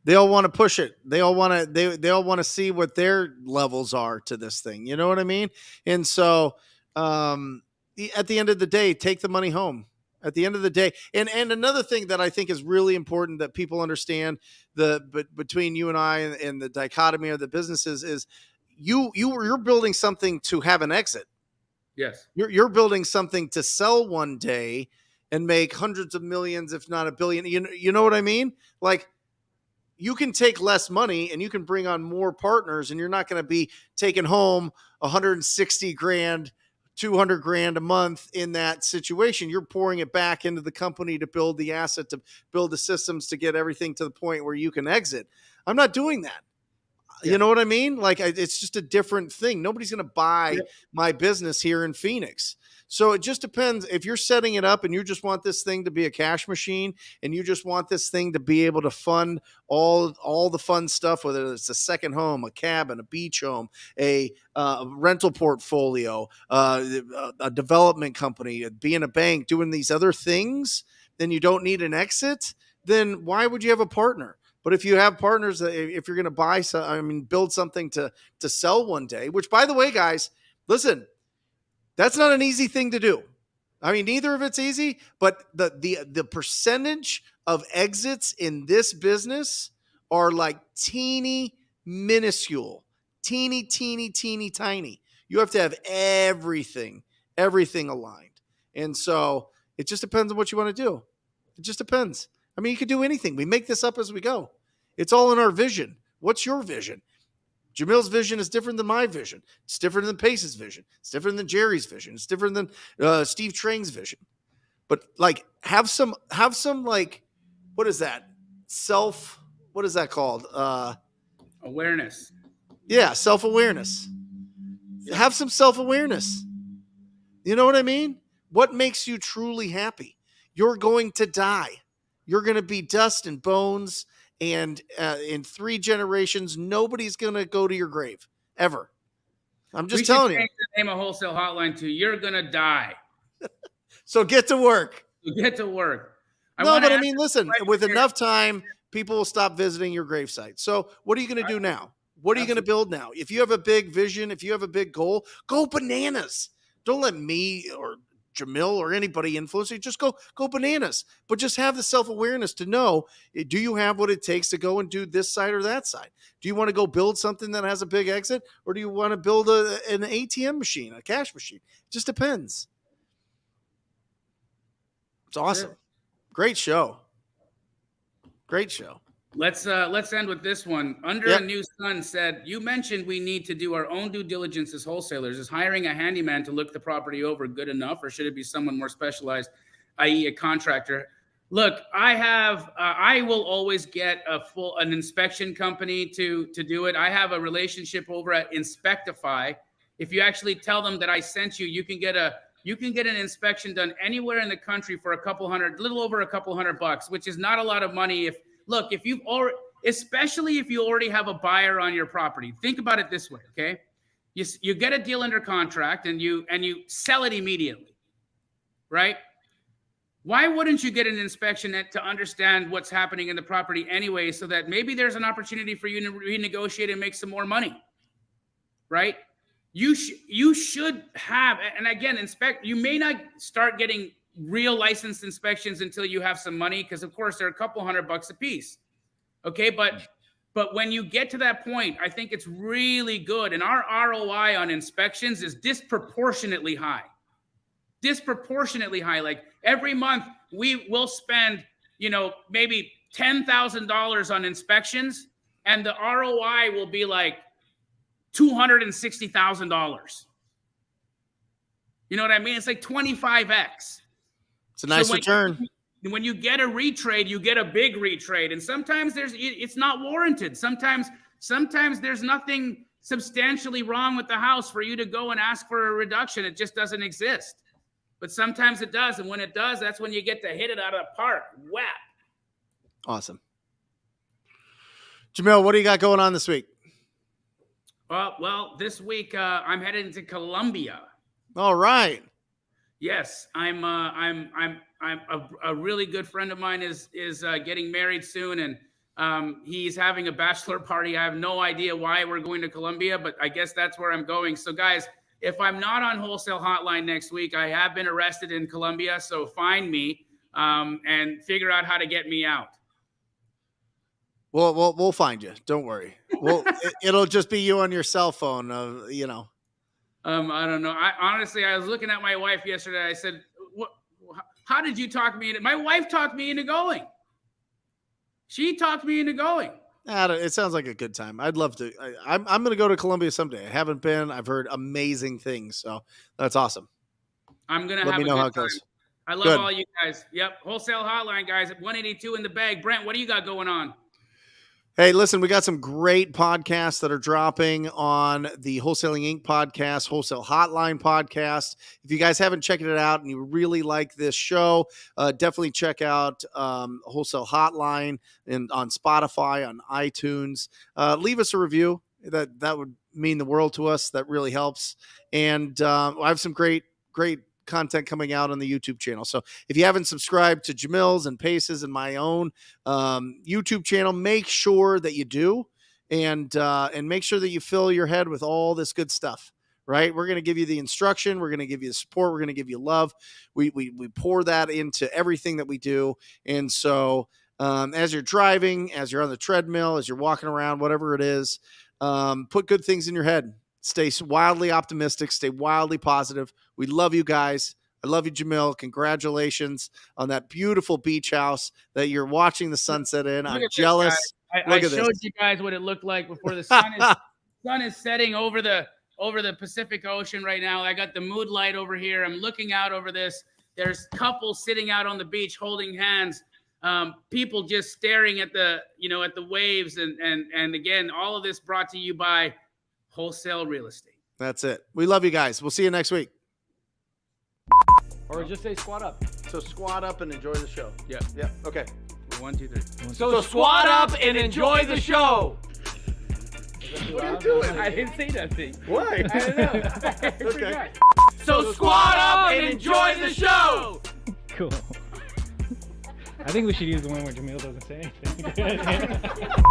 They all want to push it. They all want to see what their levels are to this thing. You know what I mean? And so, at the end of the day, take the money home. At the end of the day, and another thing that I think is really important that people understand between you and I and the dichotomy of the businesses is you're building something to have an exit. Yes. You're building something to sell one day and make hundreds of millions, if not a billion. You know what I mean? Like, you can take less money and you can bring on more partners, and you're not going to be taking home 160 grand, 200 grand a month in that situation. You're pouring it back into the company to build the asset, to build the systems, to get everything to the point where you can exit. I'm not doing that. You know what I mean? Like, it's just a different thing. Nobody's going to buy my business here in Phoenix. So it just depends. If you're setting it up and you just want this thing to be a cash machine, and you just want this thing to be able to fund all the fun stuff, whether it's a second home, a cabin, a beach home, a rental portfolio, a development company, being a bank, doing these other things, then you don't need an exit. Then why would you have a partner? But if you have partners, if you're going to build something to sell one day, which, by the way, guys, listen, that's not an easy thing to do. I mean, neither of it's easy, but the percentage of exits in this business are like teeny, minuscule, teeny, tiny. You have to have everything aligned. And so it just depends on what you want to do. It just depends. I mean, you could do anything. We make this up as we go. It's all in our vision. What's your vision? Jamil's vision is different than my vision. It's different than Pace's vision. It's different than Jerry's vision. It's different than Steve Trang's vision. But like, have some like, what is that? What is that called? Awareness. Yeah, self-awareness. Have some self-awareness. You know what I mean? What makes you truly happy? You're going to die. You're going to be dust and bones, and in 3 generations, nobody's going to go to your grave, ever. I'm just telling you. We should change the name of Wholesale Hotline to "You're Gonna Die." So get to work. Get to work. I mean, listen, with enough time, people will stop visiting your gravesite. So what are you going to do now? What are you going to build now? If you have a big vision, if you have a big goal, go bananas. Don't let me or Jamil or anybody influence you. Just go bananas, but just have the self-awareness to know, do you have what it takes to go and do this side or that side? Do you want to go build something that has a big exit, or do you want to build an ATM machine, a cash machine? It just depends. It's awesome. Great show. Let's end with this one. A New Sun said, you mentioned we need to do our own due diligence as wholesalers. Is hiring a handyman to look the property over good enough, or should it be someone more specialized, i.e. a contractor? Look, I will always get an inspection company to do it. I have a relationship over at Inspectify. If you actually tell them that I sent you, you can get an inspection done anywhere in the country for little over a couple hundred bucks, which is not a lot of money. Especially if you already have a buyer on your property. Think about it this way, okay? You get a deal under contract and you sell it immediately, right? Why wouldn't you get an inspection to understand what's happening in the property anyway, so that maybe there's an opportunity for you to renegotiate and make some more money, right? You should have, and again, you may not start getting real licensed inspections until you have some money, because of course they're a couple $100 a piece. Okay, but when you get to that point, I think it's really good. And our ROI on inspections is disproportionately high. Like every month we will spend, maybe $10,000 on inspections, and the ROI will be like $260,000. You know what I mean? It's like 25x. It's a nice return. when you get a retrade, you get a big retrade. And sometimes it's not warranted. Sometimes there's nothing substantially wrong with the house for you to go and ask for a reduction. It just doesn't exist. But sometimes it does. And when it does, that's when you get to hit it out of the park. Whap. Awesome. Jamil, what do you got going on this week? Well, this week I'm headed to Colombia. All right. Yes, I'm a really good friend of mine is getting married soon, and he's having a bachelor party. I have no idea why we're going to Colombia, but I guess that's where I'm going. So guys, if I'm not on Wholesale Hotline next week, I have been arrested in Colombia. So find me and figure out how to get me out. We'll find you. Don't worry. It'll just be you on your cell phone. I don't know. I was looking at my wife yesterday. I said, how did you talk me into? My wife talked me into going. She talked me into going. It sounds like a good time. I'd love to. I'm going to go to Colombia someday. I haven't been. I've heard amazing things. So that's awesome. I'm going to have a good time. I love all you guys. Yep. Wholesale Hotline, guys, at 182 in the bag. Brent, what do you got going on? Hey, listen, we got some great podcasts that are dropping on the Wholesaling Inc. podcast, Wholesale Hotline podcast. If you guys haven't checked it out and you really like this show, definitely check out Wholesale Hotline on Spotify, on iTunes. Leave us a review. That would mean the world to us. That really helps. And I have some great content coming out on the YouTube channel. So if you haven't subscribed to Jamil's and Pace's and my own YouTube channel, make sure that you do, and make sure that you fill your head with all this good stuff, right? We're going to give you the instruction. We're going to give you the support. We're going to give you love. We pour that into everything that we do. And so as you're driving, as you're on the treadmill, as you're walking around, whatever it is, put good things in your head. Stay wildly optimistic. Stay wildly positive. We love you guys. I love you, Jamil. Congratulations on that beautiful beach house that you're watching the sunset in. I'm jealous. I showed you guys what it looked like before the sun is setting over the Pacific Ocean right now. I got the mood light over here. I'm looking out over this. There's couples sitting out on the beach holding hands. People just staring at the waves. And again, all of this brought to you by Wholesale Real Estate. That's it. We love you guys. We'll see you next week. Or just say squat up. So squat up and enjoy the show. Yeah. Yeah. Okay. 1, 2, 3. So squat up and enjoy the show. What are you doing? I didn't say nothing. Why? I don't know. Okay. So squat up and enjoy the show. Cool. I think we should use the one where Jamil doesn't say anything.